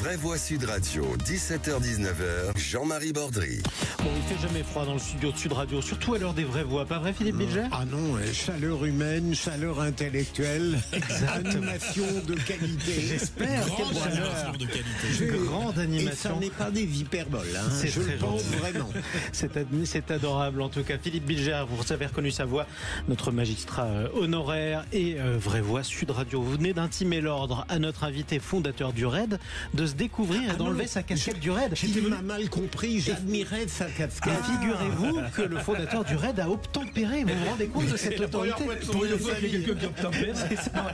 Vraie Voix Sud Radio, 17h-19h, Jean-Marie Bordry. Bon, il fait jamais froid dans le studio de Sud Radio, surtout à l'heure des vraies voix. Pas vrai, Philippe Bilger? Ah non, chaleur humaine, chaleur intellectuelle, animation de qualité. J'espère. Grande animation de qualité. Grande Et ça animation. n'est pas des hyperboles, hein. C'est Je très le pense gentil. vraiment. C'est adorable en tout cas. Philippe Bilger, vous avez reconnu sa voix, notre magistrat honoraire et Vraie Voix Sud Radio. Vous venez d'intimer l'ordre à notre invité fondateur du RAID de se découvrir et d'enlever sa casquette du RAID. Il m'a mal compris, j'admirais sa casquette. Figurez-vous que le fondateur du RAID a obtempéré. Vous vous rendez compte de cette autorité? Pour une fois qu'il y a quelqu'un qui obtempère.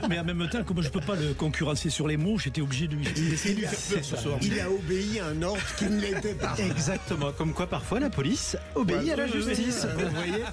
Mais en même temps, comme je ne peux pas le concurrencer sur les mots, j'étais obligé de lui faire peur ce soir. Il a obéi à un ordre qui ne l'était pas. Exactement, comme quoi parfois la police obéit à la justice. Vous voyez,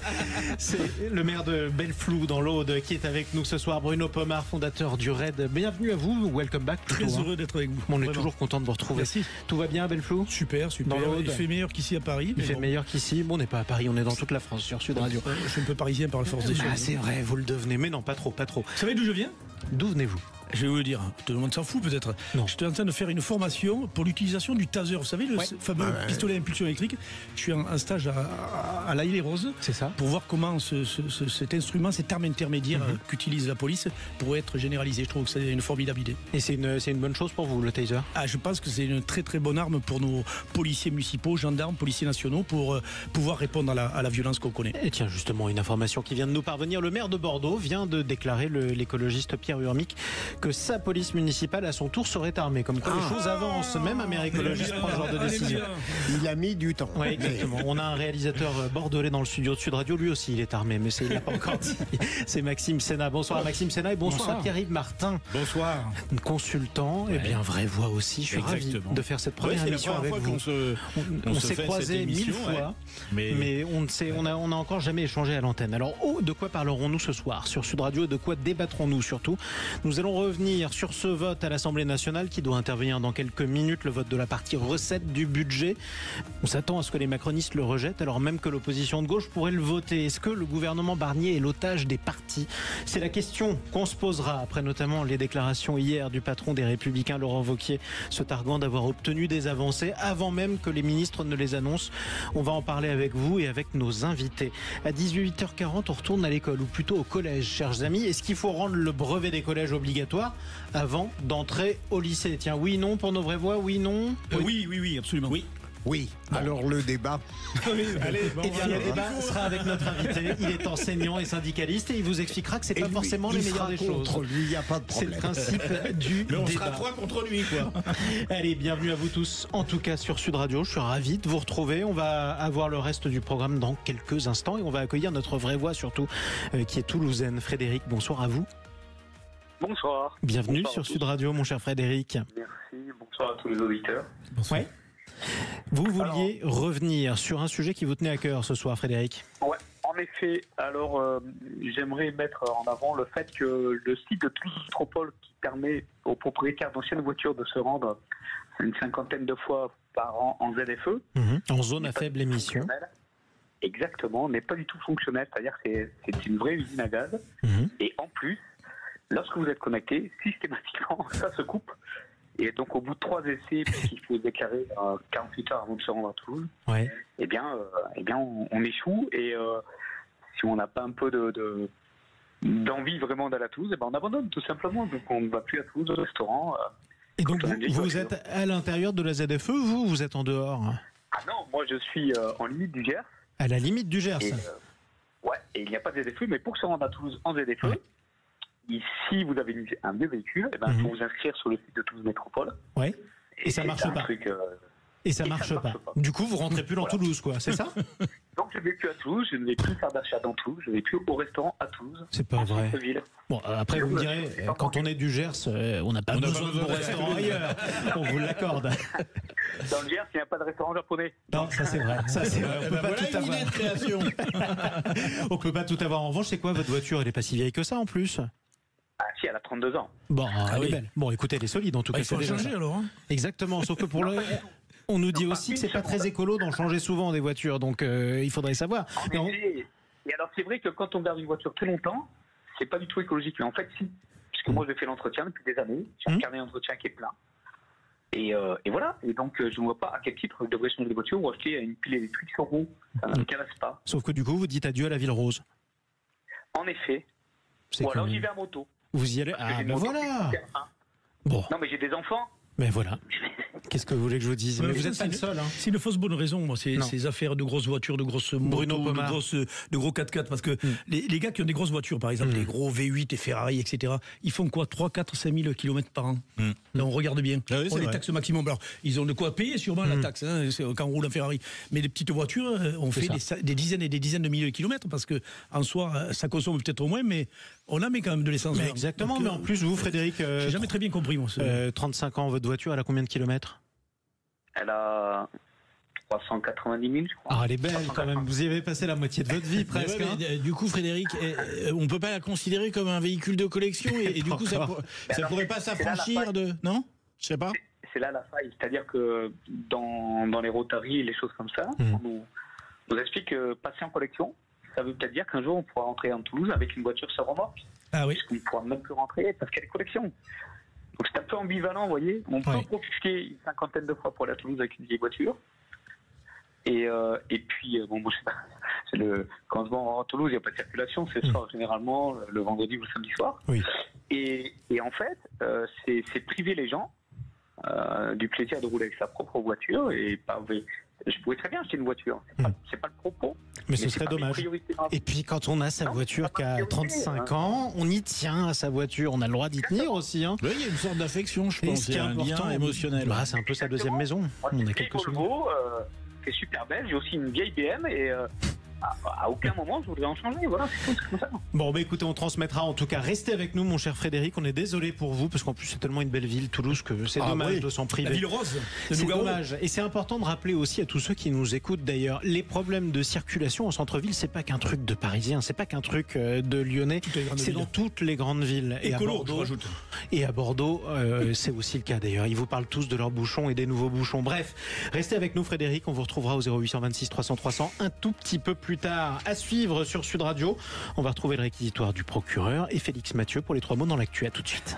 c'est le maire de Belleflou dans l'Aude qui est avec nous ce soir, Bruno Pomar, fondateur du RAID. Bienvenue à vous, welcome back. Très heureux d'être avec vous. On est Vraiment. toujours content de vous retrouver. Merci. Tout va bien à Belleflou? Super, super. Dans l'Aude. Il fait meilleur qu'ici à Paris. Il mais fait bon. meilleur qu'ici. Bon, on n'est pas à Paris, on est dans toute la France sur Sud Radio. Je suis un peu parisien par la force des choses. Ah, c'est vrai, vous le devenez, mais non, pas trop. Vous savez d'où je viens? D'où venez-vous? Je vais vous le dire, tout le monde s'en fout peut-être. Non. J'étais en train de faire une formation pour l'utilisation du taser. Vous savez, le fameux pistolet à impulsion électrique. Je suis en stage à La Île-et-Rose. C'est ça. Pour voir comment cet instrument, cette arme intermédiaire qu'utilise la police pourrait être généralisé. Je trouve que c'est une formidable idée. Et c'est une bonne chose pour vous, le taser? Je pense que c'est une très très bonne arme pour nos policiers municipaux, gendarmes, policiers nationaux, pour pouvoir répondre à la violence qu'on connaît. Et tiens, justement, une information qui vient de nous parvenir. Le maire de Bordeaux vient de déclarer, l'écologiste Pierre Urmic, que sa police municipale, à son tour, serait armée. Comme quoi les choses avancent. Même un maire écologiste prend ce genre de décision. Il a mis du temps. Oui, exactement. On a un réalisateur bordelais dans le studio de Sud Radio. Lui aussi, il est armé, mais il l'a pas encore dit. C'est Maxime Sénat. Bonsoir à Maxime Sénat et bonsoir à Thierry Martin. Bonsoir. Consultant, et bien vraie voix aussi. Je suis ravi de faire cette première émission avec vous. On s'est croisés 1000 fois, mais on n'a encore jamais échangé à l'antenne. Alors, de quoi parlerons-nous ce soir sur Sud Radio et de quoi débattrons-nous surtout? Nous allons revenir sur ce vote à l'Assemblée nationale qui doit intervenir dans quelques minutes, le vote de la partie recette du budget. On s'attend à ce que les macronistes le rejettent alors même que l'opposition de gauche pourrait le voter. Est-ce que le gouvernement Barnier est l'otage des partis? C'est la question qu'on se posera après notamment les déclarations hier du patron des Républicains, Laurent Wauquiez, se targuant d'avoir obtenu des avancées avant même que les ministres ne les annoncent. On va en parler avec vous et avec nos invités. À 18h40, on retourne à l'école, ou plutôt au collège, chers amis. Est-ce qu'il faut rendre le brevet des collèges obligatoire avant d'entrer au lycée? Tiens, oui, non pour nos vraies voix, oui, non? Oui, absolument. Oui, alors le débat. Allez, eh bien, le débat sera avec notre invité. Il est enseignant et syndicaliste et il vous expliquera que c'est pas forcément les meilleures des choses. Contre lui, il n'y a pas de C'est problème. le principe du Mais on débat. sera trois contre lui, quoi. Allez, bienvenue à vous tous, en tout cas sur Sud Radio. Je suis ravi de vous retrouver. On va avoir le reste du programme dans quelques instants et on va accueillir notre vraie voix surtout, qui est toulousaine. Frédéric, bonsoir à vous. Bonsoir. Bienvenue Bonsoir sur à tous. Sud Radio, mon cher Frédéric. Merci, bonsoir à tous les auditeurs. Ouais. Vous vouliez revenir sur un sujet qui vous tenait à cœur ce soir, Frédéric. Ouais, en effet, alors j'aimerais mettre en avant le fait que le site de Toulouse Métropole qui permet aux propriétaires d'anciennes voitures de se rendre une cinquantaine de fois par an en ZFE. En zone à faible émission. Exactement, n'est pas du tout fonctionnel, c'est-à-dire que c'est une vraie usine à gaz. Et en plus, lorsque vous êtes connecté, systématiquement, ça se coupe. Et donc, au bout de 3 essais, puisqu'il faut se déclarer 48 heures avant de se rendre à Toulouse, Ouais. eh bien, on échoue. Et si on n'a pas un peu d'envie vraiment d'aller à Toulouse, on abandonne tout simplement. Donc, on ne va plus à Toulouse au restaurant. Et donc, quand on a une vieille vous voiture. êtes à l'intérieur de la ZFE, vous êtes en dehors? Ah non, moi, je suis en limite du Gers. À la limite du Gers. Et, et il n'y a pas de ZFE, mais pour se rendre à Toulouse en ZFE, si vous avez un vieux véhicule, il faut vous inscrire sur le site de Toulouse Métropole. Ouais. Et ça marche pas. Et ça marche pas. Du coup, vous rentrez plus dans Toulouse, quoi, c'est ça? Donc, je ne vais plus à Toulouse, je ne vais plus faire d'achat dans Toulouse, je ne vais plus au restaurant à Toulouse. C'est pas vrai. Centre-ville. Bon, après, vous me direz, quand on est du Gers, on n'a pas besoin de bon restaurant ailleurs. On vous l'accorde. Dans le Gers, il n'y a pas de restaurant japonais. Non, ça c'est vrai. Ça c'est vrai. On peut pas tout avoir. création. On peut pas tout avoir. En revanche, c'est quoi votre voiture? Elle est pas si vieille que ça en plus. Ah si, elle a 32 ans. Bon, elle est oui. belle. Bon, écoutez, elle est solide en tout cas. Il faut c'est déjà changer ça. alors. Exactement. Sauf que pour le, on nous dit Non, aussi que c'est par pas très écolo d'en changer souvent des voitures. Donc, il faudrait savoir. Mais on- Et alors, c'est vrai que quand on garde une voiture très longtemps, c'est pas du tout écologique. Mais en fait, si. Puisque moi, je fais l'entretien depuis des années. J'ai un carnet d'entretien qui est plein. Et voilà. Et donc, je ne vois pas à quel titre je devrais changer de voiture ou acheter une pile électrique sur roue. Ça ne m'intéresse pas. Sauf que du coup, vous dites adieu à la ville rose. En effet. Ou alors j'y vais à moto. Vous y allez? Ah, ben voilà. Bon. Non, mais j'ai des enfants. Mais voilà. Qu'est-ce que vous voulez que je vous dise? Mais vous n'êtes pas le seul. C'est une fausse bonne raison, moi, ces affaires de grosses voitures, de grosses motos, de gros 4x4. Parce que les gars qui ont des grosses voitures, par exemple, les gros V8 et Ferrari, etc., ils font quoi? 3, 4, 5 000 km par an. Là, on regarde bien. Ah oui, on les taxes maximum. Alors, ils ont de quoi payer sûrement la taxe, hein, quand on roule en Ferrari. Mais les petites voitures, on fait des dizaines et des dizaines de milliers de kilomètres parce que en soi, ça consomme peut-être moins, mais on a mis quand même de l'essence. Exactement. Donc, mais en plus, vous, Frédéric, j'ai jamais très bien compris, moi. 35 ans, votre voiture, elle a combien de kilomètres? Elle a 390 000, je crois. Ah, elle est belle quand même. Vous y avez passé la moitié de votre vie presque. Du coup, Frédéric, on ne peut pas la considérer comme un véhicule de collection et du coup, ça pourrait pas s'affranchir de... Non? Je sais pas. C'est là la faille. C'est-à-dire que dans les Rotaries et les choses comme ça, on nous explique que passer en collection, ça veut peut-être dire qu'un jour, on pourra rentrer en Toulouse avec une voiture sans remorque. Ah oui. Puisqu'on ne pourra même plus rentrer parce qu'elle est collection. Donc c'est un peu ambivalent, vous voyez. On peut en profiter une cinquantaine de fois pour aller à Toulouse avec une vieille voiture. Et puis, bon, moi, je sais pas, quand on rentre à Toulouse, il n'y a pas de circulation. C'est le soir, généralement, le vendredi ou le samedi soir. Oui. Et en fait, c'est priver les gens du plaisir de rouler avec sa propre voiture. Et je pourrais très bien acheter une voiture. C'est pas le propos. Mais ce serait dommage. Et puis quand on a sa voiture qui a 35 ans, on y tient à sa voiture. On a le droit d'y tenir aussi. Hein. Oui, il y a une sorte d'affection, je pense. Il y a un lien émotionnel. Bah, c'est un peu sa deuxième maison. On a quelques souvenirs. C'est super belle. J'ai aussi une vieille BM et à aucun moment je voudrais en changer. Voilà, c'est comme ça. Bon, bah écoutez, on transmettra. En tout cas, restez avec nous, mon cher Frédéric. On est désolé pour vous parce qu'en plus c'est tellement une belle ville, Toulouse, que c'est dommage de s'en priver. La ville rose. C'est dommage. Et c'est important de rappeler aussi à tous ceux qui nous écoutent d'ailleurs, les problèmes de circulation en centre-ville, c'est pas qu'un truc de Parisien, c'est pas qu'un truc de Lyonnais. C'est dans toutes les grandes villes. Et à Bordeaux, et à Bordeaux, c'est aussi le cas d'ailleurs. Ils vous parlent tous de leurs bouchons et des nouveaux bouchons. Bref, restez avec nous, Frédéric. On vous retrouvera au 0826 300 300 un tout petit peu plus tard. À suivre sur Sud Radio. On va retrouver le réquisitoire du procureur et Félix Mathieu pour les 3 mots dans l'actu. À tout de suite.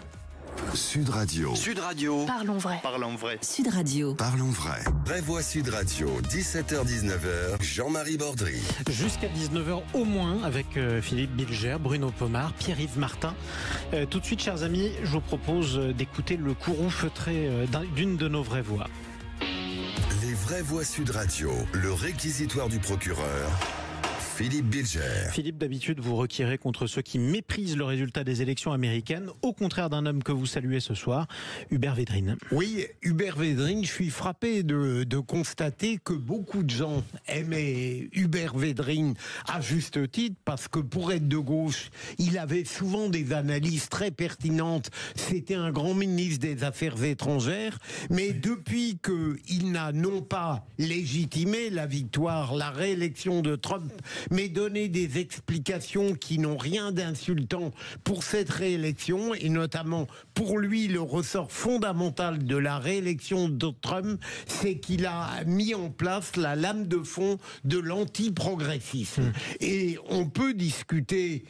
Sud Radio. Sud Radio. Parlons vrai. Parlons vrai. Sud Radio. Parlons vrai. Vraie voix Sud Radio. 17h-19h. Jean-Marie Bordry. Jusqu'à 19h au moins avec Philippe Bilger, Bruno Pomar, Pierre-Yves Martin. Tout de suite, chers amis, je vous propose d'écouter le courroux feutré d'une de nos vraies voix. Les vraies voix Sud Radio. Le réquisitoire du procureur. Philippe Bilger. Philippe, d'habitude, vous requérez contre ceux qui méprisent le résultat des élections américaines, au contraire d'un homme que vous saluez ce soir, Hubert Védrine. Oui, Hubert Védrine, je suis frappé de constater que beaucoup de gens aimaient Hubert Védrine à juste titre, parce que pour être de gauche, il avait souvent des analyses très pertinentes. C'était un grand ministre des Affaires étrangères, mais depuis qu'il n'a non pas légitimé la victoire, la réélection de Trump, mais donner des explications qui n'ont rien d'insultant pour cette réélection, et notamment pour lui, le ressort fondamental de la réélection de Trump, c'est qu'il a mis en place la lame de fond de l'antiprogressisme. Et on peut discuter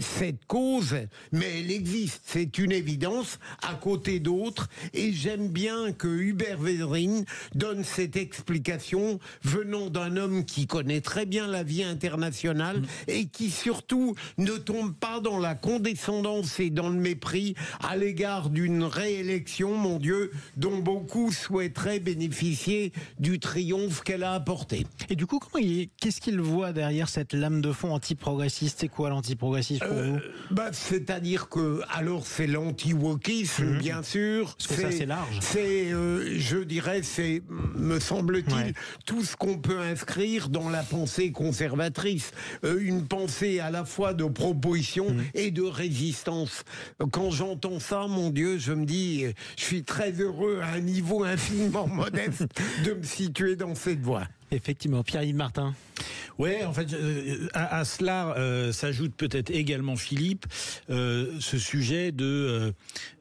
cette cause, mais elle existe, c'est une évidence, à côté d'autres, et j'aime bien que Hubert Védrine donne cette explication venant d'un homme qui connaît très bien la vie internationale et qui surtout ne tombe pas dans la condescendance et dans le mépris à l'égard d'une réélection, mon Dieu, dont beaucoup souhaiteraient bénéficier du triomphe qu'elle a apporté. Et du coup, qu'est-ce qu'il voit derrière cette lame de fond antiprogressiste? C'est quoi l'antiprogressisme pour vous? C'est-à-dire que, alors c'est l'anti-wokisme, bien sûr. Parce que ça, c'est large. C'est, je dirais, c'est, me semble-t-il, tout ce qu'on peut inscrire dans la pensée conservatrice. Une pensée à la fois de proposition et de résistance. Quand j'entends ça, mon Dieu, je me dis, je suis très heureux à un niveau infiniment modeste de me situer dans cette voie. Effectivement. Pierre-Yves Martin. Ouais, en fait, à cela s'ajoute peut-être également, Philippe, ce sujet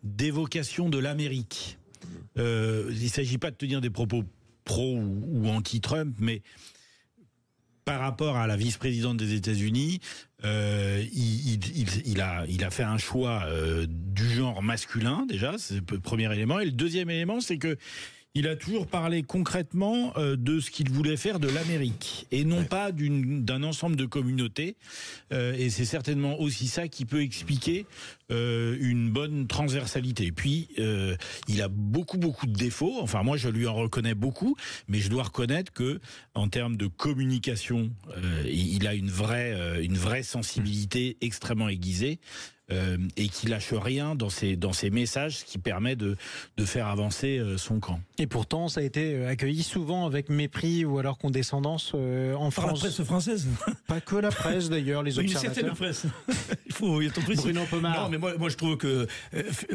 d'évocation de l'Amérique. Il ne s'agit pas de tenir des propos pro ou anti-Trump, mais par rapport à la vice-présidente des États-Unis, il a fait un choix du genre masculin, déjà, c'est le premier élément. Et le deuxième élément, c'est que il a toujours parlé concrètement de ce qu'il voulait faire de l'Amérique et non pas d'un ensemble de communautés. Et c'est certainement aussi ça qui peut expliquer une bonne transversalité. Et puis, il a beaucoup de défauts. Enfin, moi, je lui en reconnais beaucoup, mais je dois reconnaître que, en termes de communication, il a une vraie sensibilité extrêmement aiguisée. Et qui lâche rien dans ses messages, ce qui permet de faire avancer son camp. Et pourtant, ça a été accueilli souvent avec mépris ou alors condescendance en France. Par la presse française. Pas que la presse d'ailleurs, les observateurs. Une certaine presse. Il faut y être précis. Bruno Pomar. Non, mais moi je trouve que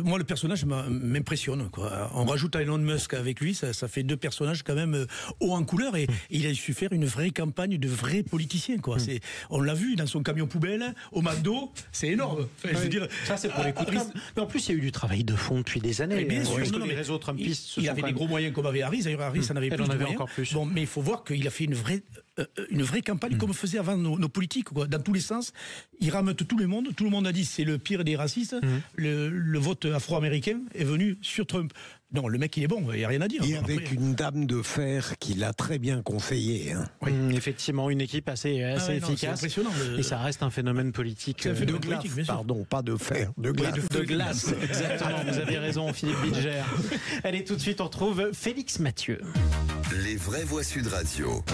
moi le personnage m'impressionne, quoi. On rajoute Elon Musk avec lui, ça fait deux personnages quand même haut en couleur et il a su faire une vraie campagne de vrais politiciens, quoi. On l'a vu dans son camion poubelle au McDo, c'est énorme. Enfin, dire, ça c'est pour les coups de com'. Mais en plus il y a eu du travail de fond depuis des années. Bien sûr, les réseaux Trumpistes. Il avait des gros moyens comme avait Harris. D'ailleurs Harris en avait plus de moyens. Encore plus. Bon, mais il faut voir qu'il a fait une vraie campagne comme faisaient avant nos politiques, quoi. Dans tous les sens. Il rameute tout le monde. Tout le monde a dit c'est le pire des racistes. Le vote afro-américain est venu sur Trump. Non, le mec il est bon, il n'y a rien à dire. Et avec une dame de fer qui l'a très bien conseillé. Hein. Oui, effectivement, une équipe assez efficace. C'est impressionnant. Et ça reste un phénomène politique. C'est un phénomène politique, bien sûr. Pardon, pas de fer, de glace. De glace, exactement. Vous avez raison, Philippe Bilger. Allez, tout de suite, on retrouve Félix Mathieu. Les vraies voix Sud Radio.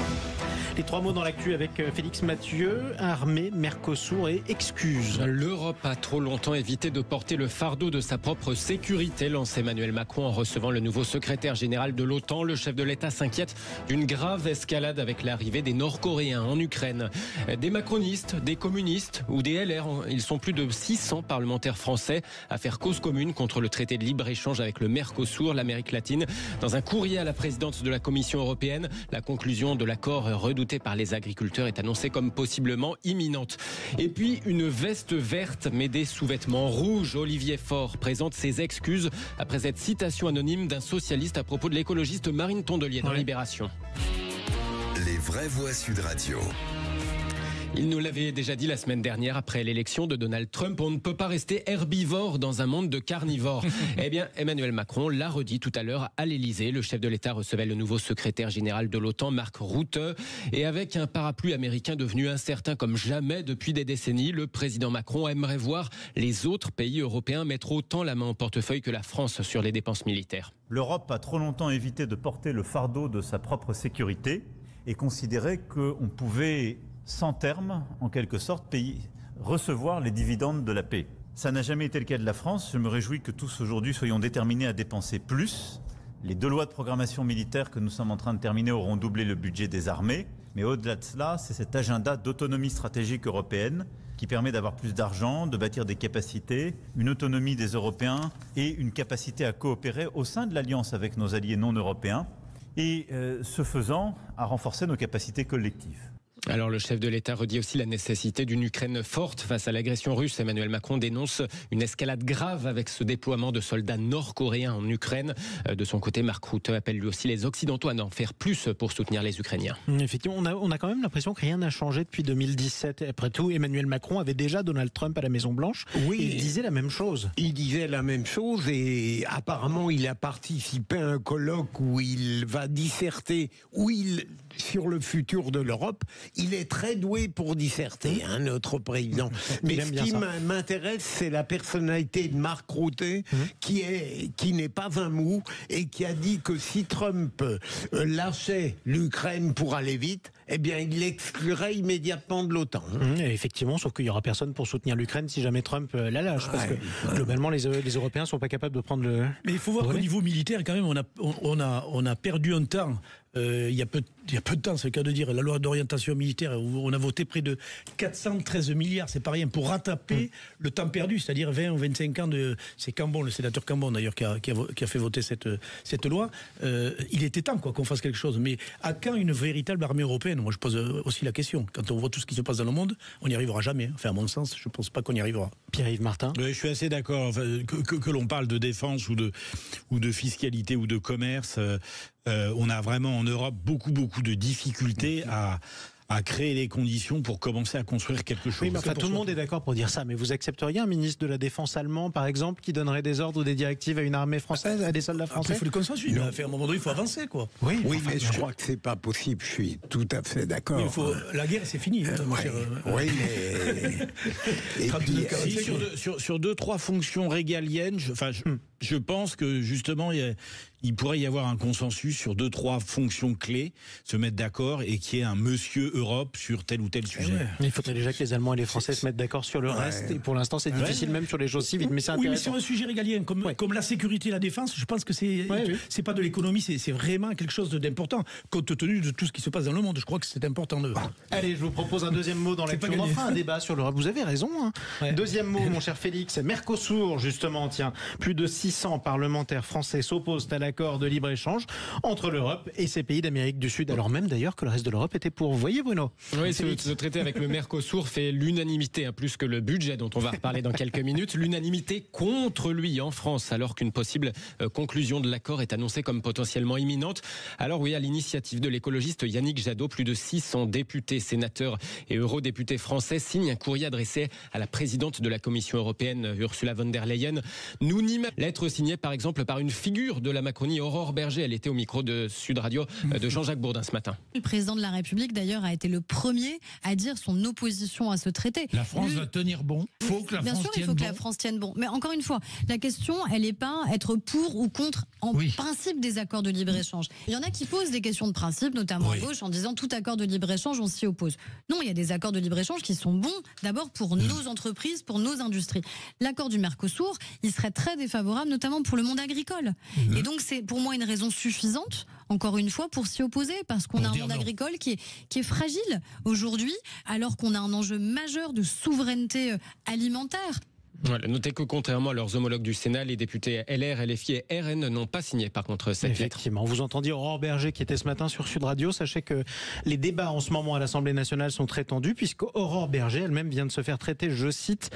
Les trois mots dans l'actu avec Félix Mathieu, armée, Mercosur et excuses. L'Europe a trop longtemps évité de porter le fardeau de sa propre sécurité, lance Emmanuel Macron en recevant le nouveau secrétaire général de l'OTAN. Le chef de l'État s'inquiète d'une grave escalade avec l'arrivée des Nord-Coréens en Ukraine. Des macronistes, des communistes ou des LR, ils sont plus de 600 parlementaires français à faire cause commune contre le traité de libre-échange avec le Mercosur, l'Amérique latine. Dans un courrier à la présidente de la Commission européenne, la conclusion de l'accord redoutée par les agriculteurs est annoncée comme possiblement imminente. Et puis une veste verte mais des sous-vêtements rouges. Olivier Faure présente ses excuses après cette citation anonyme d'un socialiste à propos de l'écologiste Marine Tondelier dans Libération. Les vraies voix Sud Radio. Il nous l'avait déjà dit la semaine dernière après l'élection de Donald Trump, on ne peut pas rester herbivore dans un monde de carnivores. Eh bien, Emmanuel Macron l'a redit tout à l'heure à l'Elysée. Le chef de l'État recevait le nouveau secrétaire général de l'OTAN, Mark Rutte. Et avec un parapluie américain devenu incertain comme jamais depuis des décennies, le président Macron aimerait voir les autres pays européens mettre autant la main au portefeuille que la France sur les dépenses militaires. L'Europe a trop longtemps évité de porter le fardeau de sa propre sécurité et considéré qu'on pouvait, sans terme, en quelque sorte, recevoir les dividendes de la paix. Ça n'a jamais été le cas de la France. Je me réjouis que tous aujourd'hui soyons déterminés à dépenser plus. Les 2 lois de programmation militaire que nous sommes en train de terminer auront doublé le budget des armées. Mais au-delà de cela, c'est cet agenda d'autonomie stratégique européenne qui permet d'avoir plus d'argent, de bâtir des capacités, une autonomie des Européens et une capacité à coopérer au sein de l'Alliance avec nos alliés non européens. Et ce faisant, à renforcer nos capacités collectives. Alors le chef de l'État redit aussi la nécessité d'une Ukraine forte face à l'agression russe. Emmanuel Macron dénonce une escalade grave avec ce déploiement de soldats nord-coréens en Ukraine. De son côté, Mark Rutte appelle lui aussi les Occidentaux à en faire plus pour soutenir les Ukrainiens. Effectivement, on a quand même l'impression que rien n'a changé depuis 2017. Après tout, Emmanuel Macron avait déjà Donald Trump à la Maison-Blanche. Oui, et il disait la même chose. Il disait la même chose et apparemment il a participé à un colloque où il va disserter, sur le futur de l'Europe. Il est très doué pour disserter, notre président. Mais ce qui m'intéresse, c'est la personnalité de Mark Rutte, qui n'est pas un mou et qui a dit que si Trump lâchait l'Ukraine pour aller vite, eh bien, il l'exclurait immédiatement de l'OTAN. Effectivement, sauf qu'il n'y aura personne pour soutenir l'Ukraine si jamais Trump la lâche. Parce que globalement, les Européens ne sont pas capables de prendre le... Mais il faut voir qu'au niveau militaire, quand même, on a perdu un temps. Il y a peu de temps, c'est le cas de dire, la loi d'orientation militaire où on a voté près de 413 milliards, c'est pas rien, pour rattraper le temps perdu, c'est-à-dire 20 ou 25 ans de... C'est Cambon, le sénateur Cambon d'ailleurs, qui a fait voter cette loi. Il était temps qu'on fasse quelque chose, mais à quand une véritable armée européenne? Moi je pose aussi la question, quand on voit tout ce qui se passe dans le monde, on n'y arrivera jamais. Enfin à mon sens, je pense pas qu'on y arrivera. Pierre-Yves Martin. Oui, je suis assez d'accord, enfin, que l'on parle de défense ou de fiscalité ou de commerce, on a vraiment en Europe beaucoup de difficultés à créer les conditions pour commencer à construire quelque chose. Oui, mais enfin, tout le monde est d'accord pour dire ça, mais vous accepteriez un ministre de la Défense allemand, par exemple, qui donnerait des ordres ou des directives à une armée française, à des soldats français? Il faut le consensus. À un moment donné, il faut avancer, quoi. Oui, mais je crois que c'est pas possible. Je suis tout à fait d'accord. La guerre, c'est fini. Oui, mais et puis, sur 2-3 fonctions régaliennes, je pense que justement il pourrait y avoir un consensus sur 2-3 fonctions clés, se mettre d'accord et qu'il y ait un monsieur Europe sur tel ou tel sujet. Ouais. Il faudrait déjà que les Allemands et les Français se mettent d'accord sur le reste. Et pour l'instant, c'est difficile même sur les choses civiles. Mais c'est intéressant. Oui, mais sur un sujet régalien comme la sécurité et la défense, je pense que c'est pas de l'économie, c'est vraiment quelque chose d'important compte tenu de tout ce qui se passe dans le monde. Je crois que c'est important de. Allez, je vous propose un deuxième mot dans l'actu. On fera un débat sur l'Europe. Vous avez raison. Deuxième mot, mon cher Félix, Mercosur, justement. Tiens, plus de 600 parlementaires français s'opposent à l'accord de libre-échange entre l'Europe et ces pays d'Amérique du Sud, alors même d'ailleurs que le reste de l'Europe était pour. Vous voyez, Bruno? Oui, ce traité avec le Mercosur fait l'unanimité, plus que le budget dont on va reparler dans quelques minutes, l'unanimité contre lui en France, alors qu'une possible conclusion de l'accord est annoncée comme potentiellement imminente. Alors oui, à l'initiative de l'écologiste Yannick Jadot, plus de 600 députés, sénateurs et eurodéputés français signent un courrier adressé à la présidente de la Commission européenne, Ursula von der Leyen. Lettre signée par exemple par une figure de la Macronie, Aurore Berger. Elle était au micro de Sud Radio de Jean-Jacques Bourdin ce matin. Le président de la République d'ailleurs a été le premier à dire son opposition à ce traité. La France va tenir bon. Il faut que la France tienne bon. Mais encore une fois, la question, elle n'est pas être pour ou contre en principe des accords de libre-échange. Il y en a qui posent des questions de principe, notamment à gauche, en disant tout accord de libre-échange, on s'y oppose. Non, il y a des accords de libre-échange qui sont bons, d'abord pour nos entreprises, pour nos industries. L'accord du Mercosur, il serait très défavorable, notamment pour le monde agricole. Et donc, c'est pour moi une raison suffisante, encore une fois, pour s'y opposer, parce qu'on a un monde agricole qui est fragile aujourd'hui, alors qu'on a un enjeu majeur de souveraineté alimentaire. Voilà, notez que contrairement à leurs homologues du Sénat, les députés LR, LFI et RN n'ont pas signé par contre cette lettre. Effectivement, vous entendiez Aurore Berger qui était ce matin sur Sud Radio. Sachez que les débats en ce moment à l'Assemblée nationale sont très tendus, puisque Aurore Berger elle-même vient de se faire traiter, je cite,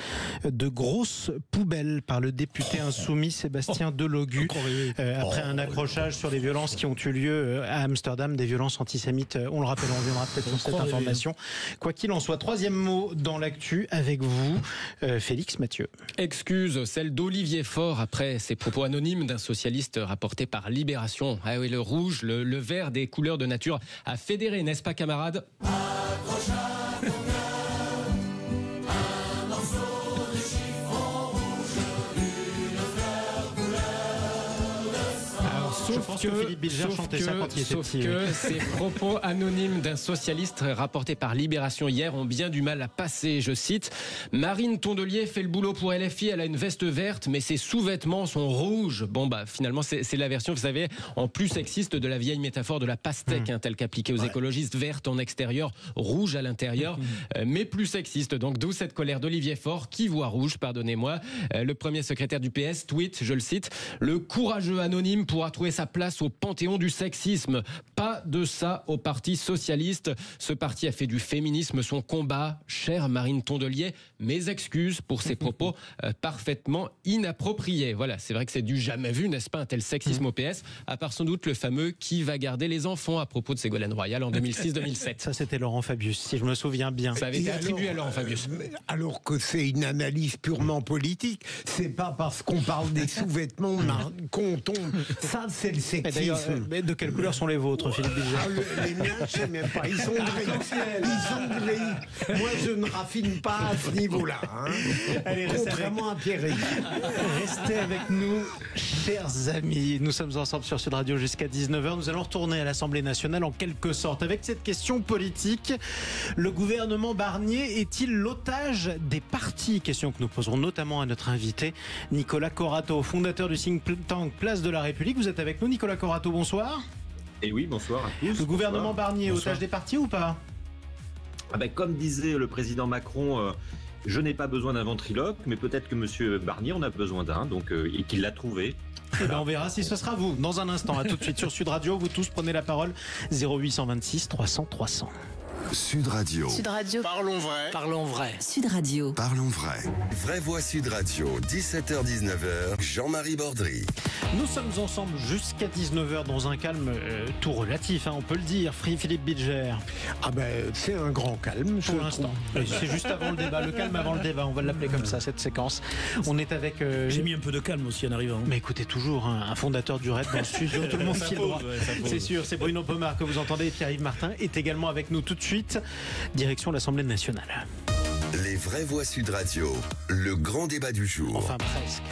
de grosse poubelle par le député insoumis Sébastien Delogu, après un accrochage sur les violences qui ont eu lieu à Amsterdam, des violences antisémites. On le rappelle, on reviendra peut-être sur cette information. Quoi qu'il en soit, troisième mot dans l'actu avec vous, Félix Mathieu. Excuse, celle d'Olivier Faure après ses propos anonymes d'un socialiste rapporté par Libération. Ah oui, le rouge, le vert des couleurs de nature a fédéré, n'est-ce pas camarades ? Je pense que Philippe Bilger chantait ça quand il était petit. Sauf que ces propos anonymes d'un socialiste rapportés par Libération hier ont bien du mal à passer. Je cite, Marine Tondelier fait le boulot pour LFI, elle a une veste verte, mais ses sous-vêtements sont rouges. Bon, finalement, c'est la version, vous savez, en plus sexiste de la vieille métaphore de la pastèque, telle qu'appliquée aux écologistes, verte en extérieur, rouge à l'intérieur, mais plus sexiste. Donc, d'où cette colère d'Olivier Faure, qui voit rouge, pardonnez-moi. Le premier secrétaire du PS tweet, je le cite, le courageux anonyme pourra trouver sa place au panthéon du sexisme. Pas de ça au Parti socialiste. Ce parti a fait du féminisme son combat. Chère Marine Tondelier, mes excuses pour ces propos parfaitement inappropriés. Voilà, c'est vrai que c'est du jamais vu, n'est-ce pas, un tel sexisme au PS, à part sans doute le fameux « qui va garder les enfants » à propos de Ségolène Royal en 2006-2007. Ça, c'était Laurent Fabius, si je me souviens bien. Ça avait été attribué à Laurent Fabius. Alors que c'est une analyse purement politique, c'est pas parce qu'on parle des sous-vêtements qu'on tombe. Ça, c'est le sexisme. Mais de quelle couleur sont les vôtres, Philippe Bilger ? Les miens, je sais même pas. Ils sont gris. Moi, je ne raffine pas à ce niveau-là. Allez, contrairement à Pierre. Restez avec nous, chers amis. Nous sommes ensemble sur Sud Radio jusqu'à 19h. Nous allons retourner à l'Assemblée nationale en quelque sorte avec cette question politique. Le gouvernement Barnier est-il l'otage des partis ? Question que nous poserons notamment à notre invité, Nicolas Corato, fondateur du think tank Place de la République. Vous êtes avec nous, Nicolas Corato, bonsoir. Et oui, bonsoir à tous. Le gouvernement Barnier, otage des partis ou pas ? Comme disait le président Macron, je n'ai pas besoin d'un ventriloque, mais peut-être que M. Barnier en a besoin d'un, et qu'il l'a trouvé. On verra si ce sera vous dans un instant. À tout de suite sur Sud Radio. Vous tous prenez la parole. 0826 300 300. Sud Radio. Sud Radio. Parlons vrai. Parlons vrai. Sud Radio. Parlons vrai. Vraie Voix Sud Radio, 17h-19h, Jean-Marie Bordry. Nous sommes ensemble jusqu'à 19h dans un calme tout relatif, on peut le dire. Philippe Bilger. Ah ben, c'est un grand calme pour l'instant. C'est juste avant le débat, le calme avant le débat, on va l'appeler comme ça, cette séquence. On est avec... J'ai mis un peu de calme aussi en arrivant. Mais écoutez, toujours un fondateur du RAID dans le studio, tout le monde qui est droit. C'est sûr, c'est Bruno Pomar que vous entendez et Pierre-Yves Martin est également avec nous tout de suite. Direction l'Assemblée nationale. Les vraies voix Sud Radio, le grand débat du jour.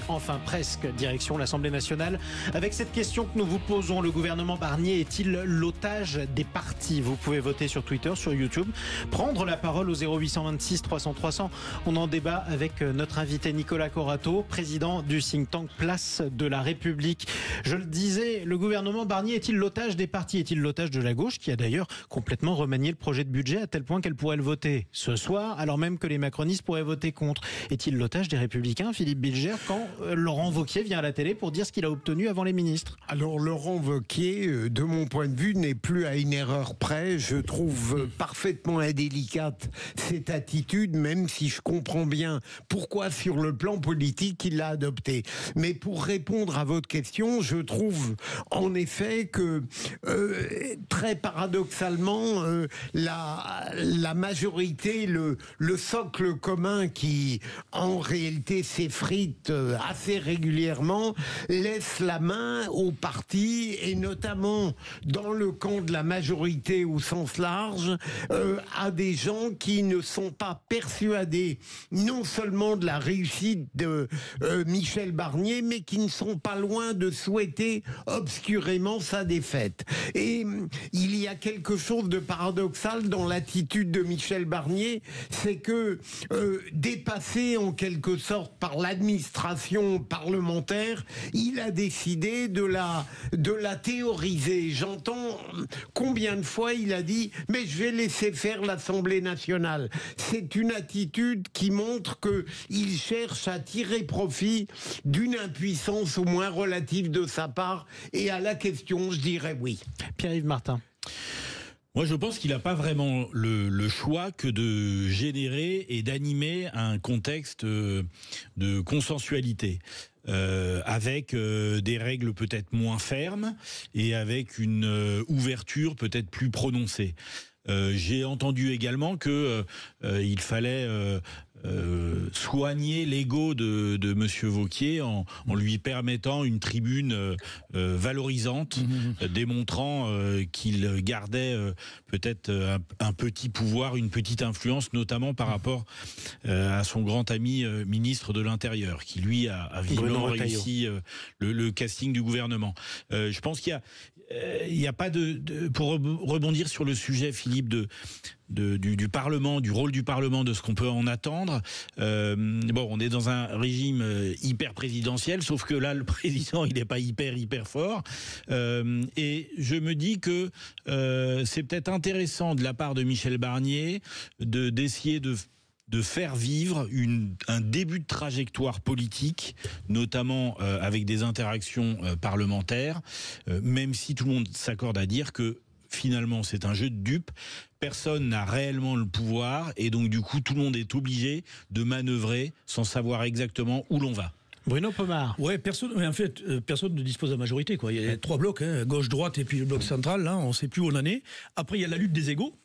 Enfin presque, direction l'Assemblée nationale. Avec cette question que nous vous posons, le gouvernement Barnier est-il l'otage des partis? Vous pouvez voter sur Twitter, sur YouTube, prendre la parole au 0826 300 300. On en débat avec notre invité Nicolas Corato, président du think tank Place de la République. Je le disais, le gouvernement Barnier est-il l'otage des partis? Est-il l'otage de la gauche, qui a d'ailleurs complètement remanié le projet de budget à tel point qu'elle pourrait le voter ce soir, alors même que les macronistes pourraient voter contre? Est-il l'otage des Républicains, Philippe Bilger, quand Laurent Wauquiez vient à la télé pour dire ce qu'il a obtenu avant les ministres? Alors Laurent Wauquiez, de mon point de vue, n'est plus à une erreur près. Je trouve parfaitement indélicate cette attitude, même si je comprends bien pourquoi sur le plan politique il l'a adoptée. Mais pour répondre à votre question, je trouve en effet que très paradoxalement la majorité, le socle commun qui en réalité s'effrite assez régulièrement laisse la main aux partis, et notamment dans le camp de la majorité au sens large, à des gens qui ne sont pas persuadés non seulement de la réussite de Michel Barnier, mais qui ne sont pas loin de souhaiter obscurément sa défaite. Et il y a quelque chose de paradoxal dans l'attitude de Michel Barnier, c'est que dépassé en quelque sorte par l'administration parlementaire, il a décidé de la théoriser. J'entends combien de fois il a dit « mais je vais laisser faire l'Assemblée nationale ». C'est une attitude qui montre qu'il cherche à tirer profit d'une impuissance au moins relative de sa part, et à la question, je dirais oui. Pierre-Yves Martin. Moi, je pense qu'il n'a pas vraiment le choix que de générer et d'animer un contexte de consensualité. Avec des règles peut-être moins fermes et avec une ouverture peut-être plus prononcée. J'ai entendu également que il fallait soigner l'ego de Monsieur Wauquiez en lui permettant une tribune valorisante, démontrant qu'il gardait peut-être un petit pouvoir, une petite influence, notamment par rapport à son grand ami ministre de l'Intérieur, qui lui a vivement réussi le casting du gouvernement. Je pense qu'il y a pas pour rebondir sur le sujet, Philippe, du Parlement, du rôle du Parlement, de ce qu'on peut en attendre. On est dans un régime hyper présidentiel, sauf que là, le président, il n'est pas hyper fort. Et je me dis que c'est peut-être intéressant de la part de Michel Barnier d'essayer de faire vivre un début de trajectoire politique, notamment avec des interactions parlementaires, même si tout le monde s'accorde à dire que finalement c'est un jeu de dupes, personne n'a réellement le pouvoir, et donc du coup tout le monde est obligé de manœuvrer sans savoir exactement où l'on va. Bruno Pomar. Ouais, personne ne dispose de majorité, quoi. Il y a trois blocs, gauche, droite et puis le bloc central, là, on ne sait plus où on en est. Après, il y a la lutte des égos.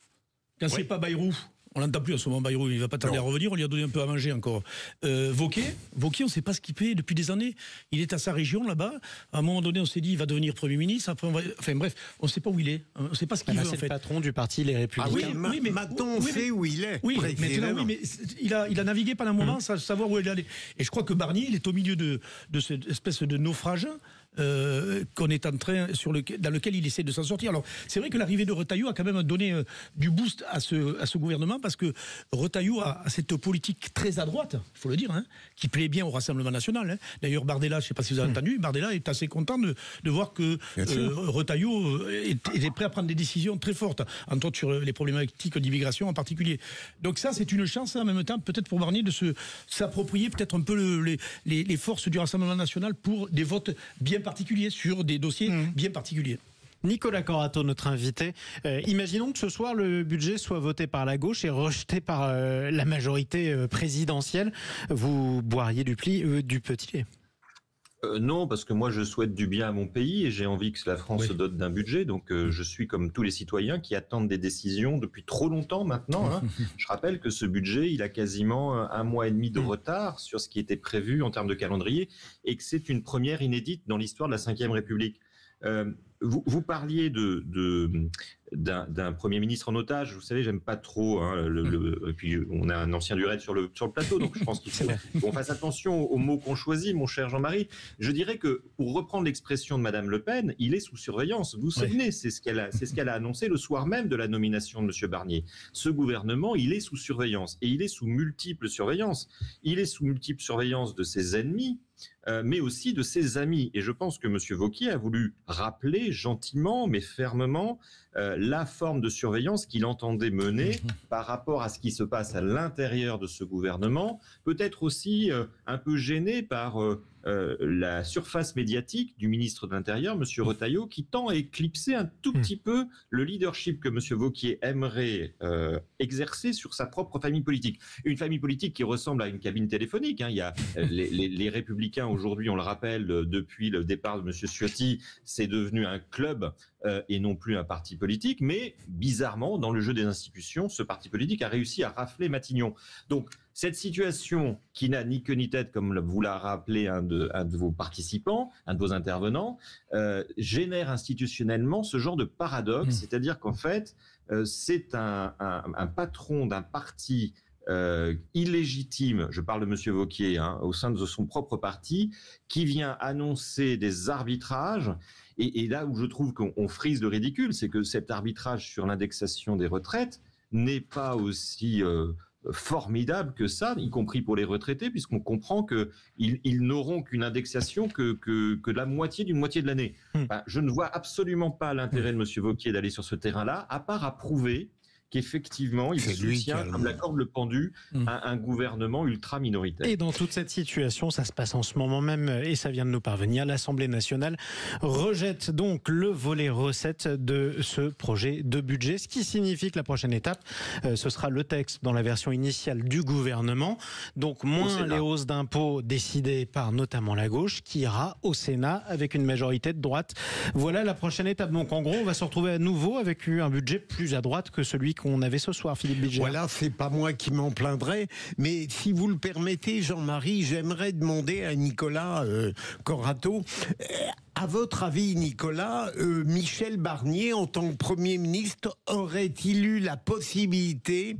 Quand c'est pas Bayrou, on l'entend plus en ce moment, Bayrou, il va pas tarder à revenir, on lui a donné un peu à manger encore. Wauquiez, on ne sait pas ce qu'il fait depuis des années. Il est à sa région là-bas. À un moment donné, on s'est dit il va devenir Premier ministre. Après, bref, on ne sait pas où il est. On ne sait pas ce qu'il veut. C'est le patron du parti Les Républicains. Mais maintenant on sait où il est. Oui, maintenant, mais il a navigué pendant un moment sans savoir où il allait. Et je crois que Barnier, il est au milieu de cette espèce de naufrage qu'on est en train, dans lequel il essaie de s'en sortir. Alors, c'est vrai que l'arrivée de Retailleau a quand même donné du boost à ce gouvernement, parce que Retailleau a cette politique très à droite, il faut le dire, qui plaît bien au Rassemblement national. D'ailleurs, Bardella, je ne sais pas si vous avez entendu, Bardella est assez content de voir que Retailleau est prêt à prendre des décisions très fortes, entre autres sur les problématiques d'immigration en particulier. Donc ça, c'est une chance en même temps, peut-être pour Barnier, de s'approprier peut-être un peu les forces du Rassemblement national pour des votes bien particuliers, sur des dossiers bien particuliers. Nicolas Corato, notre invité. Imaginons que ce soir, le budget soit voté par la gauche et rejeté par la majorité présidentielle. Vous boiriez du petit lait? Non, parce que moi je souhaite du bien à mon pays et j'ai envie que la France se dote d'un budget. Donc je suis comme tous les citoyens qui attendent des décisions depuis trop longtemps maintenant. Hein. Je rappelle que ce budget, il a quasiment 1 mois et demi de retard sur ce qui était prévu en termes de calendrier et que c'est une première inédite dans l'histoire de la Ve République. Vous parliez d'un Premier ministre en otage. Vous savez, j'aime pas trop. Et puis on a un ancien du RAID sur le plateau, donc je pense qu'il faut qu'on fasse attention aux mots qu'on choisit, mon cher Jean-Marie. Je dirais que, pour reprendre l'expression de Madame Le Pen, il est sous surveillance. Vous vous souvenez, c'est ce qu'elle a annoncé le soir même de la nomination de Monsieur Barnier. Ce gouvernement, il est sous surveillance et il est sous multiples surveillances. Il est sous multiples surveillances de ses ennemis, mais aussi de ses amis. Et je pense que M. Wauquiez a voulu rappeler gentiment, mais fermement, la forme de surveillance qu'il entendait mener par rapport à ce qui se passe à l'intérieur de ce gouvernement, peut-être aussi un peu gêné par la surface médiatique du ministre de l'Intérieur, M. Retailleau, qui tend à éclipser un tout petit peu le leadership que M. Wauquiez aimerait exercer sur sa propre famille politique. Une famille politique qui ressemble à une cabine téléphonique. Hein. Il y a les Républicains aujourd'hui, on le rappelle, depuis le départ de M. Ciotti, c'est devenu un club et non plus un parti politique. Mais bizarrement, dans le jeu des institutions, ce parti politique a réussi à rafler Matignon. Donc, cette situation qui n'a ni queue ni tête, comme vous l'a rappelé un de vos participants, un de vos intervenants, génère institutionnellement ce genre de paradoxe, c'est-à-dire qu'en fait, c'est un patron d'un parti illégitime, je parle de M. Wauquiez, au sein de son propre parti, qui vient annoncer des arbitrages. Et là où je trouve qu'on frise le ridicule, c'est que cet arbitrage sur l'indexation des retraites n'est pas aussi formidable que ça, y compris pour les retraités, puisqu'on comprend qu'ils n'auront qu'une indexation que la moitié d'une moitié de l'année. Je ne vois absolument pas l'intérêt de M. Wauquiez d'aller sur ce terrain-là, à part à prouver qu'effectivement, il soutient, comme la corde le pendu, un gouvernement ultra minoritaire. Et dans toute cette situation, ça se passe en ce moment même, et ça vient de nous parvenir, l'Assemblée nationale rejette donc le volet recettes de ce projet de budget, ce qui signifie que la prochaine étape, ce sera le texte dans la version initiale du gouvernement, donc moins les hausses d'impôts décidées par notamment la gauche, qui ira au Sénat avec une majorité de droite. Voilà la prochaine étape. Donc en gros, on va se retrouver à nouveau avec un budget plus à droite que celui qu'on avait ce soir, Philippe Bilger. Voilà, c'est pas moi qui m'en plaindrai, mais si vous le permettez, Jean-Marie, j'aimerais demander à Nicolas Corato, à votre avis, Nicolas, Michel Barnier, en tant que Premier ministre, aurait-il eu la possibilité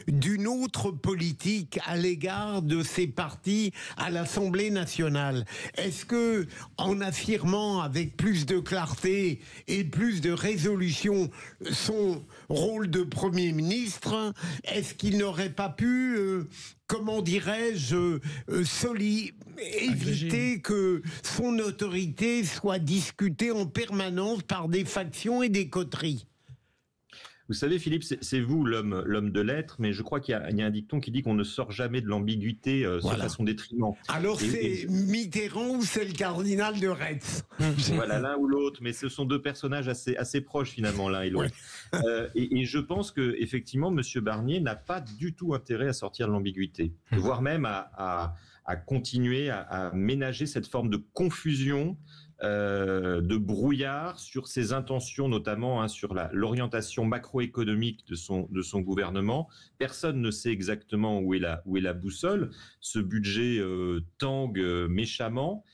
d'une autre politique à l'égard de ses partis à l'Assemblée nationale? Est-ce que, en affirmant avec plus de clarté et plus de résolution son rôle de Premier ministre, est-ce qu'il n'aurait pas pu comment dirais-je, éviter que son autorité soit discutée en permanence par des factions et des coteries? Vous savez, Philippe, c'est vous l'homme de lettres, mais je crois qu'il y a un dicton qui dit qu'on ne sort jamais de l'ambiguïté sauf à son détriment. Alors c'est Mitterrand ou c'est le cardinal de Retz? Voilà, l'un ou l'autre, mais ce sont deux personnages assez proches finalement, l'un et l'autre. Et je pense que effectivement, M. Barnier n'a pas du tout intérêt à sortir de l'ambiguïté, voire même à continuer à ménager cette forme de confusion, de brouillard sur ses intentions, notamment sur l'orientation macroéconomique de son gouvernement. Personne ne sait exactement où est la boussole. Ce budget tangue méchamment.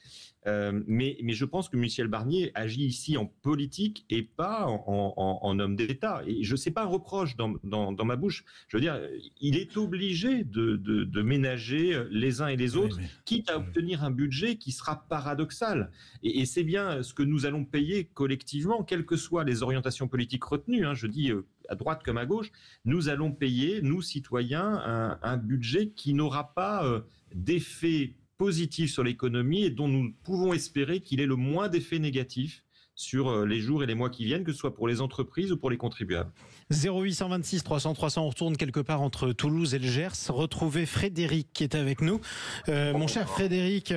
Mais je pense que Michel Barnier agit ici en politique et pas en homme d'État. Et je sais pas un reproche dans ma bouche. Je veux dire, il est obligé de ménager les uns et les autres, quitte à obtenir un budget qui sera paradoxal. Et c'est bien ce que nous allons payer collectivement, quelles que soient les orientations politiques retenues. Je dis à droite comme à gauche, nous allons payer, nous citoyens, un budget qui n'aura pas d'effet positif sur l'économie et dont nous pouvons espérer qu'il ait le moins d'effets négatifs sur les jours et les mois qui viennent, que ce soit pour les entreprises ou pour les contribuables. 0826 300 300, on retourne quelque part entre Toulouse et le Gers. Retrouvez Frédéric qui est avec nous. Mon cher Frédéric,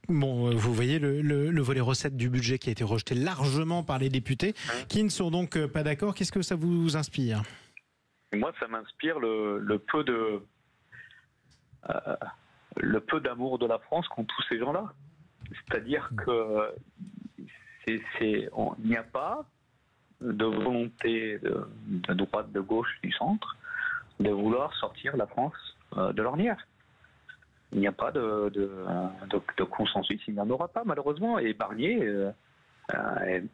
vous voyez le volet recettes du budget qui a été rejeté largement par les députés, qui ne sont donc pas d'accord. Qu'est-ce que ça vous inspire ? Moi, ça m'inspire le peu d'amour de la France qu'ont tous ces gens-là. C'est-à-dire que il n'y a pas de volonté de droite, de gauche, du centre de vouloir sortir la France de l'ornière. Il n'y a pas de consensus, il n'y en aura pas malheureusement. Et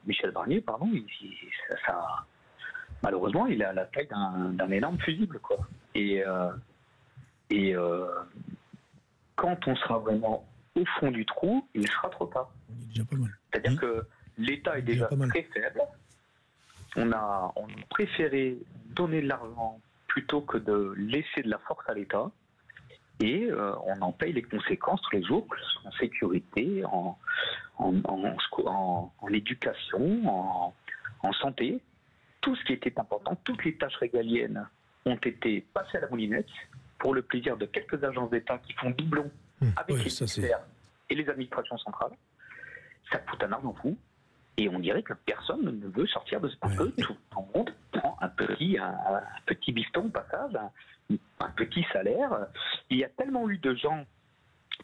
Michel Barnier, pardon, malheureusement, il est à la taille d'un énorme fusible, quoi. Et quand on sera vraiment au fond du trou, il sera trop tard. C'est-à-dire que l'État est déjà très faible. On a préféré donner de l'argent plutôt que de laisser de la force à l'État. Et on en paye les conséquences tous les jours, en sécurité, en éducation, en santé. Tout ce qui était important, toutes les tâches régaliennes ont été passées à la moulinette pour le plaisir de quelques agences d'État qui font doublon avec les ministères et les administrations centrales. Ça coûte un argent fou. Et on dirait que personne ne veut sortir de ce parcours. Tout le monde prend un petit bifton au passage, un petit salaire. Il y a tellement eu de gens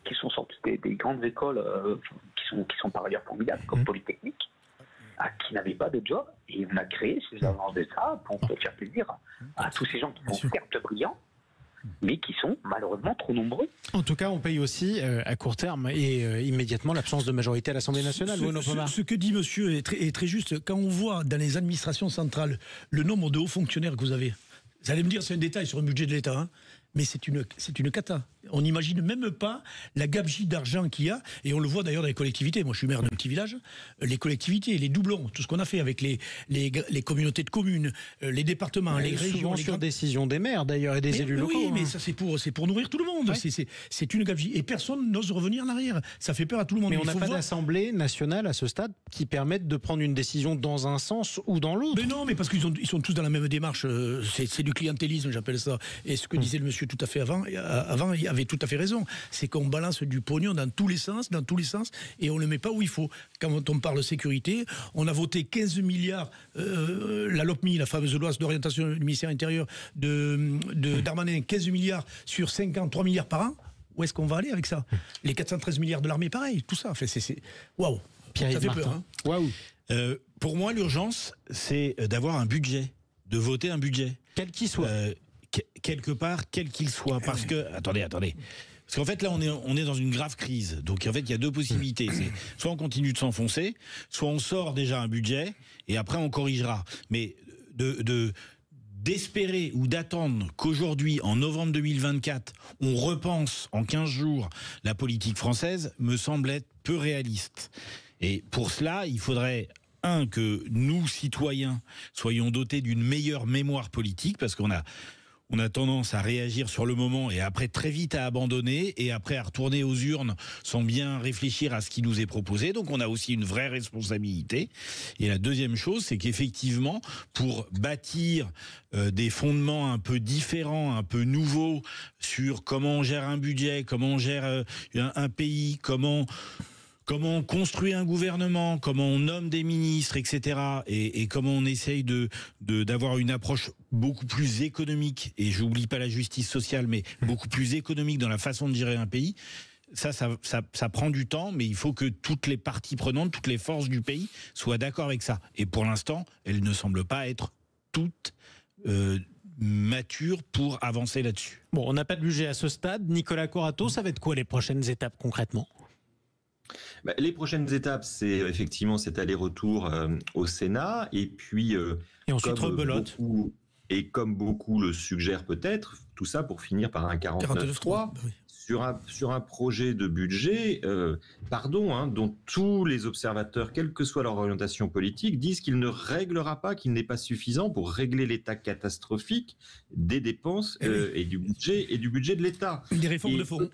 qui sont sortis des grandes écoles, qui sont par ailleurs formidables, comme Polytechnique, qui n'avaient pas de job. Et on a créé ces agences d'État pour faire plaisir à tous ces gens qui sont certes brillants, mais qui sont malheureusement trop nombreux. En tout cas, on paye aussi à court terme et immédiatement l'absence de majorité à l'Assemblée nationale. Ce que dit monsieur est très juste. Quand on voit dans les administrations centrales le nombre de hauts fonctionnaires que vous avez, vous allez me dire c'est un détail sur un budget de l'État, mais c'est une cata. On n'imagine même pas la gabegie d'argent qu'il y a, et on le voit d'ailleurs dans les collectivités. Moi, je suis maire d'un petit village. Les collectivités, les doublons, tout ce qu'on a fait avec les communautés de communes, les départements, les régions, sur décision des maires d'ailleurs et des élus locaux. Oui, mais ça c'est pour nourrir tout le monde. C'est une gabegie et personne n'ose revenir en arrière. Ça fait peur à tout le monde. Mais on n'a pas d'assemblée nationale à ce stade qui permette de prendre une décision dans un sens ou dans l'autre. Mais non, mais parce qu'ils sont tous dans la même démarche. C'est du clientélisme, j'appelle ça. Et ce que disait le monsieur tout à fait avant, il avait tout à fait raison. C'est qu'on balance du pognon dans tous les sens, et on le met pas où il faut. Quand on parle sécurité, on a voté 15 milliards, la LOPMI, la fameuse loi d'orientation du ministère intérieur de Darmanin, 15 milliards sur 5 ans, 3 milliards par an. Où est-ce qu'on va aller avec ça? Les 413 milliards de l'armée, pareil, tout ça. Enfin, waouh, ça fait peur. Waouh. Pour moi, l'urgence, c'est d'avoir un budget, de voter un budget. Quel qu'il soit. Quelque part, quel qu'il soit. Parce que, attendez. Parce qu'en fait, là, on est dans une grave crise. Donc, en fait, il y a deux possibilités. C'est soit on continue de s'enfoncer, soit on sort déjà un budget, et après, on corrigera. Mais d'espérer ou d'attendre qu'aujourd'hui, en novembre 2024, on repense en 15 jours la politique française, me semble être peu réaliste. Et pour cela, il faudrait... que nous, citoyens, soyons dotés d'une meilleure mémoire politique, parce qu'on a tendance à réagir sur le moment et après très vite à abandonner et après à retourner aux urnes sans bien réfléchir à ce qui nous est proposé. Donc on a aussi une vraie responsabilité. Et la deuxième chose, c'est qu'effectivement, pour bâtir des fondements un peu différents, un peu nouveaux sur comment on gère un budget, comment on gère un pays, comment on construit un gouvernement, comment on nomme des ministres, etc. Et comment on essaye d'avoir une approche beaucoup plus économique, et j'oublie pas la justice sociale, mais beaucoup plus économique dans la façon de gérer un pays. Ça prend du temps, mais il faut que toutes les parties prenantes, toutes les forces du pays soient d'accord avec ça. Et pour l'instant, elles ne semblent pas être toutes matures pour avancer là-dessus. Bon, on n'a pas de budget à ce stade. Nicolas Corato, ça va être quoi les prochaines étapes concrètement ? Les prochaines étapes, c'est effectivement cet aller-retour au Sénat, et puis et ensuite rebelote. Comme beaucoup le suggèrent peut-être, tout ça pour finir par un 49.3 sur un projet de budget, dont tous les observateurs, quelle que soit leur orientation politique, disent qu'il ne réglera pas, qu'il n'est pas suffisant pour régler l'état catastrophique des dépenses et du budget de l'État. Des réformes de fond.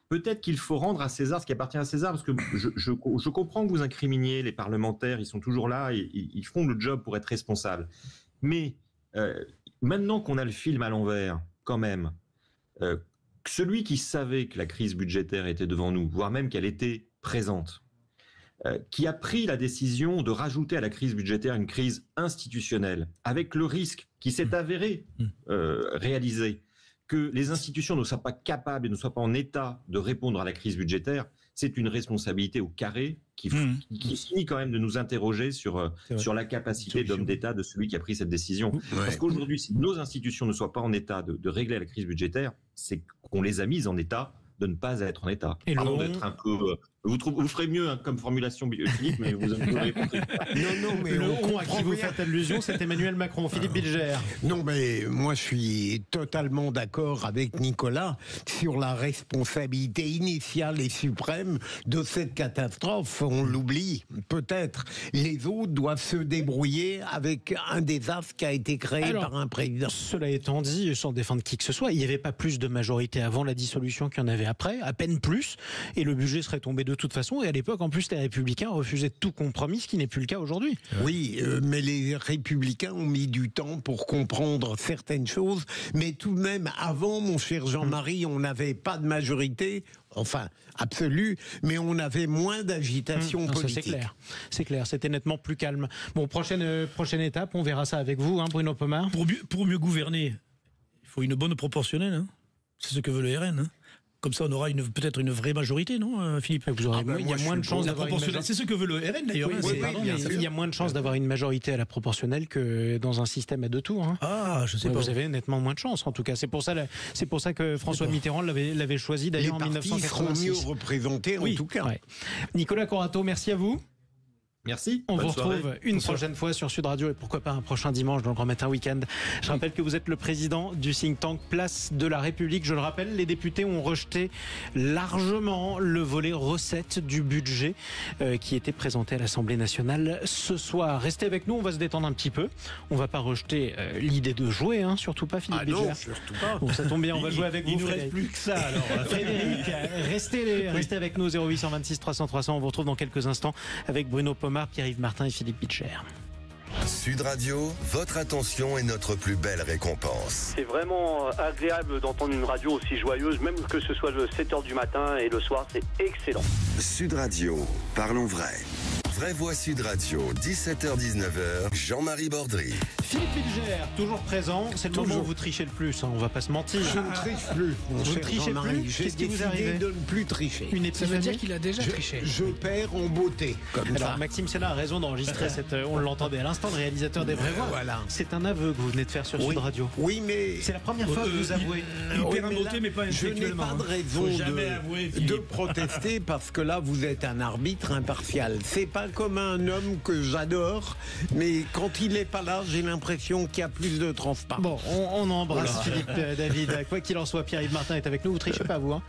peut-être qu'il faut rendre à César ce qui appartient à César, parce que je comprends que vous incriminiez les parlementaires, ils sont toujours là, et ils font le job pour être responsables. Mais maintenant qu'on a le film à l'envers, quand même, celui qui savait que la crise budgétaire était devant nous, voire même qu'elle était présente, qui a pris la décision de rajouter à la crise budgétaire une crise institutionnelle, avec le risque qui s'est avéré réalisé, que les institutions ne soient pas capables et ne soient pas en état de répondre à la crise budgétaire, c'est une responsabilité au carré qui finit quand même de nous interroger sur la capacité d'homme d'État de celui qui a pris cette décision. Parce qu'aujourd'hui, si nos institutions ne soient pas en état de régler la crise budgétaire, c'est qu'on les a mises en état de ne pas être en état. Pardon d'être un peu... Vous ferez mieux comme formulation, Philippe, mais vous avez compris. Non, mais le on à qui vous faites allusion, c'est Emmanuel Macron, Philippe Bilger. Non, mais moi, je suis totalement d'accord avec Nicolas sur la responsabilité initiale et suprême de cette catastrophe. On l'oublie, peut-être. Les autres doivent se débrouiller avec un désastre qui a été créé par un président. Cela étant dit, sans défendre qui que ce soit, il n'y avait pas plus de majorité avant la dissolution qu'il y en avait après, à peine plus, et le budget serait tombé de toute façon. Et à l'époque, en plus, les Républicains refusaient tout compromis, ce qui n'est plus le cas aujourd'hui. Oui, mais les Républicains ont mis du temps pour comprendre certaines choses. Mais tout de même, avant, mon cher Jean-Marie, on n'avait pas de majorité, enfin, absolue, mais on avait moins d'agitation politique. C'est clair, c'était nettement plus calme. Bon, prochaine étape, on verra ça avec vous, Bruno Pomar. Pour mieux gouverner, il faut une bonne proportionnelle. Hein. C'est ce que veut le RN. Hein. Comme ça, on aura peut-être une vraie majorité, non, Philippe? Il y a moins de chances d'avoir une majorité. C'est ce que veut le RN, d'ailleurs. Il y a moins de chances d'avoir une majorité à la proportionnelle que dans un système à deux tours. Hein. Ah, je sais pas. Vous avez nettement moins de chances, en tout cas. C'est pour ça que François Mitterrand l'avait choisi, d'ailleurs, en 1986. Les partis seront mieux représentés, en tout cas. Ouais. Nicolas Corato, merci à vous. Merci. On vous retrouve une prochaine fois sur Sud Radio et pourquoi pas un prochain dimanche dans le Grand Matin Week-end. Je rappelle que vous êtes le président du think tank Place de la République. Je le rappelle, les députés ont rejeté largement le volet recettes du budget qui était présenté à l'Assemblée nationale ce soir. Restez avec nous, on va se détendre un petit peu. On va pas rejeter l'idée de jouer, hein, surtout pas Philippe Bilger. Non, surtout pas. Bon, ça tombe bien, on va jouer avec vous. Il ne nous reste plus que ça alors. Frédéric, restez avec nous 0826 300 300. On vous retrouve dans quelques instants avec Bruno Pomar, Pierre-Yves Martin et Philippe Bilger. Sud Radio, votre attention est notre plus belle récompense. C'est vraiment agréable d'entendre une radio aussi joyeuse, même que ce soit le 7h du matin et le soir, c'est excellent. Sud Radio, parlons vrai. Vraie Voix Sud Radio, 17h-19h, Jean-Marie Bordry. Philippe Bilger, toujours présent. C'est le moment où vous trichez le plus, hein, on va pas se mentir. Je ne triche plus. Vous ne trichez plus. Qu'est-ce qui vous arrive de ne plus tricher? Ça veut dire qu'il a déjà triché. Je perds en beauté. Alors, Maxime Sénat a raison d'enregistrer on l'entendait à l'instant, le réalisateur des Vraies Voix. Voilà. C'est un aveu que vous venez de faire sur Sud Radio. Oui, mais... C'est la première fois que vous avouez. Il perd en beauté, mais pas intellectuellement. Je n'ai pas de raison de protester parce que là, vous êtes un arbitre impartial. C'est pas comme un homme que j'adore, mais quand il n'est pas là, j'ai l'impression qu'il y a plus de transparence. Bon, on embrasse Philippe David. Quoi qu'il en soit, Pierre-Yves Martin est avec nous. Vous trichez pas, vous, hein?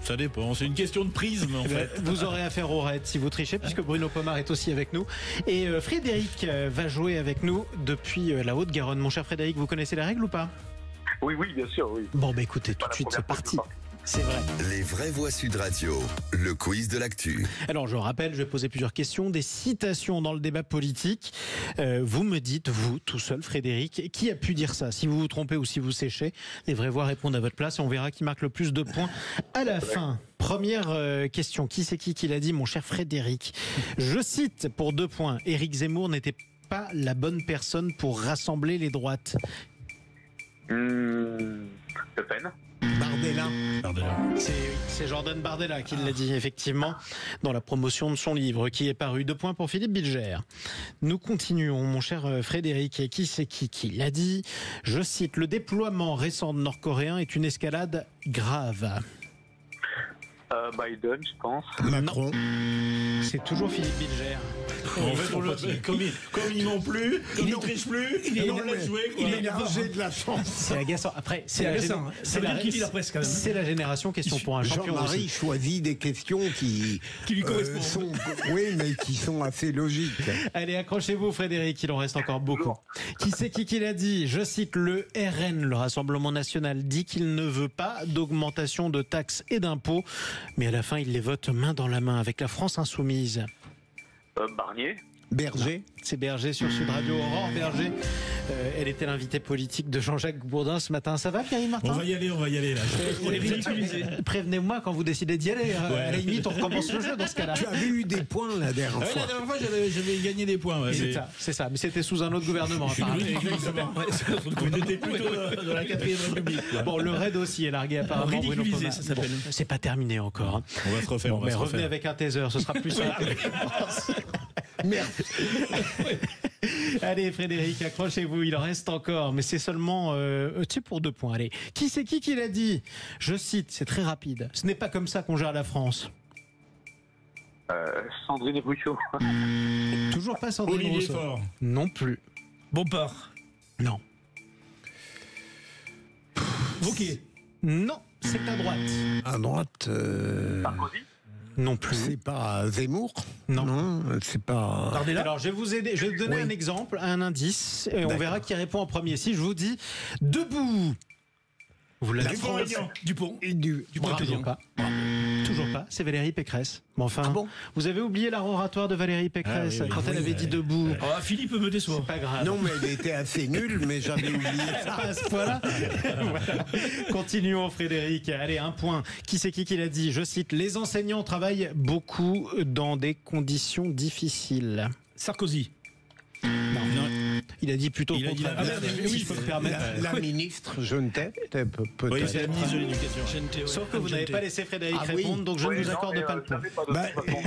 Ça dépend, c'est une question de prisme en fait. Vous aurez affaire aux raids si vous trichez, puisque Bruno Pomar est aussi avec nous. Et Frédéric va jouer avec nous depuis la Haute-Garonne. Mon cher Frédéric, vous connaissez les règles ou pas? Oui, bien sûr, oui. Bon, écoutez, tout de suite, c'est parti. C'est vrai. Les Vraies Voix Sud Radio, le quiz de l'actu. Alors, je rappelle, je vais poser plusieurs questions, des citations dans le débat politique. Vous me dites, vous, tout seul, Frédéric, qui a pu dire ça? Si vous vous trompez ou si vous séchez, les Vraies Voix répondent à votre place et on verra qui marque le plus de points à la fin. Première question, qui c'est qui l'a dit, mon cher Frédéric? Je cite pour 2 points, Éric Zemmour n'était pas la bonne personne pour rassembler les droites. Le Pen. Bardella. C'est Jordan Bardella qui l'a dit, effectivement, dans la promotion de son livre, qui est paru. 2 points pour Philippe Bilger. Nous continuons, mon cher Frédéric. Et qui c'est qui l'a dit? Je cite, le déploiement récent de Nord-Coréens est une escalade grave. Biden, je pense. Macron. C'est toujours Philippe Bilger. En fait, comme ils n'ont plus, comme ils ne trichent plus, il est énervé de la chance. C'est agaçant. Après, c'est la génération question pour un champion. Jean-Marie choisit des questions qui lui correspondent. Oui, mais qui sont assez logiques. Allez, accrochez-vous, Frédéric, il en reste encore beaucoup. Qui c'est qui l'a dit? Je cite, le RN, le Rassemblement National, dit qu'il ne veut pas d'augmentation de taxes et d'impôts, mais à la fin, il les vote main dans la main avec la France Insoumise. Barnier. Berger. C'est Berger sur Sud Radio. Aurore Berger, elle était l'invitée politique de Jean-Jacques Bourdin ce matin. Ça va, Pierre-Yves Martin? On va y aller là. On est ridiculisé. Prévenez-moi quand vous décidez d'y aller. À la limite, on recommence le jeu dans ce cas-là. Tu avais eu des points la dernière fois. La dernière fois, j'avais gagné des points. C'est ça. Mais c'était sous un autre gouvernement, apparemment. On était plutôt dans la 4e République. Bon, le raid aussi est largué, apparemment. Ridiculisé, ça s'appelle. Bon, c'est pas terminé encore. On va se refaire. Mais revenez avec un taser, ce sera plus simple. Merde. Allez, Frédéric, accrochez-vous, il en reste encore, mais c'est seulement pour 2 points. Allez, qui c'est qui l'a dit? Je cite, c'est très rapide. Ce n'est pas comme ça qu'on gère la France. Sandrine Rousseau. Toujours pas Sandrine Olivier Rousseau. Faure. Non plus. Bompard. Non. Wauquiez. Non, c'est à droite. À droite. Sarkozy. Non plus. C'est pas Zemmour? Non. C'est pas. Bardella. Alors, je vais vous aider. Je vais vous donner un exemple, un indice, et on verra qui répond en premier. Si je vous dis debout. Vous l'avez trouvé. Dupont. Et du Toujours pas. Toujours pas. C'est Valérie Pécresse. Mais enfin, vous avez oublié l'art oratoire de Valérie Pécresse quand elle avait dit debout. Philippe me déçoit. C'est pas grave. Non, mais elle était assez nulle, mais j'avais oublié ça. À ce point-là. Voilà. Continuons, Frédéric. Allez, un point. Qui c'est qui l'a dit? Je cite, les enseignants travaillent beaucoup dans des conditions difficiles. Sarkozy. Non. Il a dit plutôt il a dit si je peux me permettre. La ministre Jeunet, peut-être. Oui, c'est la ministre de l'Éducation. Sauf que vous n'avez pas laissé Frédéric répondre, donc je ne vous accorde pas le point.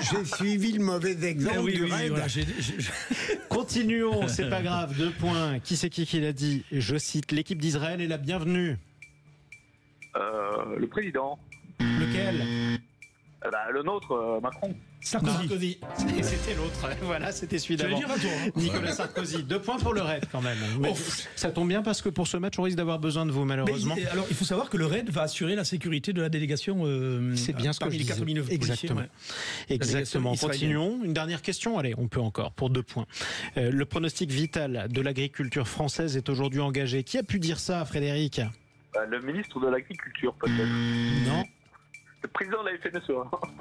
J'ai suivi le mauvais exemple du raid. Continuons, c'est pas grave. 2 points. Qui c'est qui l'a dit? Je cite, l'équipe d'Israël est la bienvenue. Le président. Lequel? Le nôtre, Macron. Sarkozy. C'était l'autre. Voilà, c'était celui d'avant. Nicolas Sarkozy. 2 points pour le RAID quand même. Mais ça tombe bien parce que pour ce match, on risque d'avoir besoin de vous malheureusement. Mais, alors, il faut savoir que le RAID va assurer la sécurité de la délégation. C'est bien ce que je disais. 4009 Exactement. Exactement. Continuons. Une dernière question. Allez, on peut encore pour 2 points. Le pronostic vital de l'agriculture française est aujourd'hui engagé. Qui a pu dire ça, Frédéric? Le ministre de l'Agriculture, peut-être. Non. Le président de la FNSE.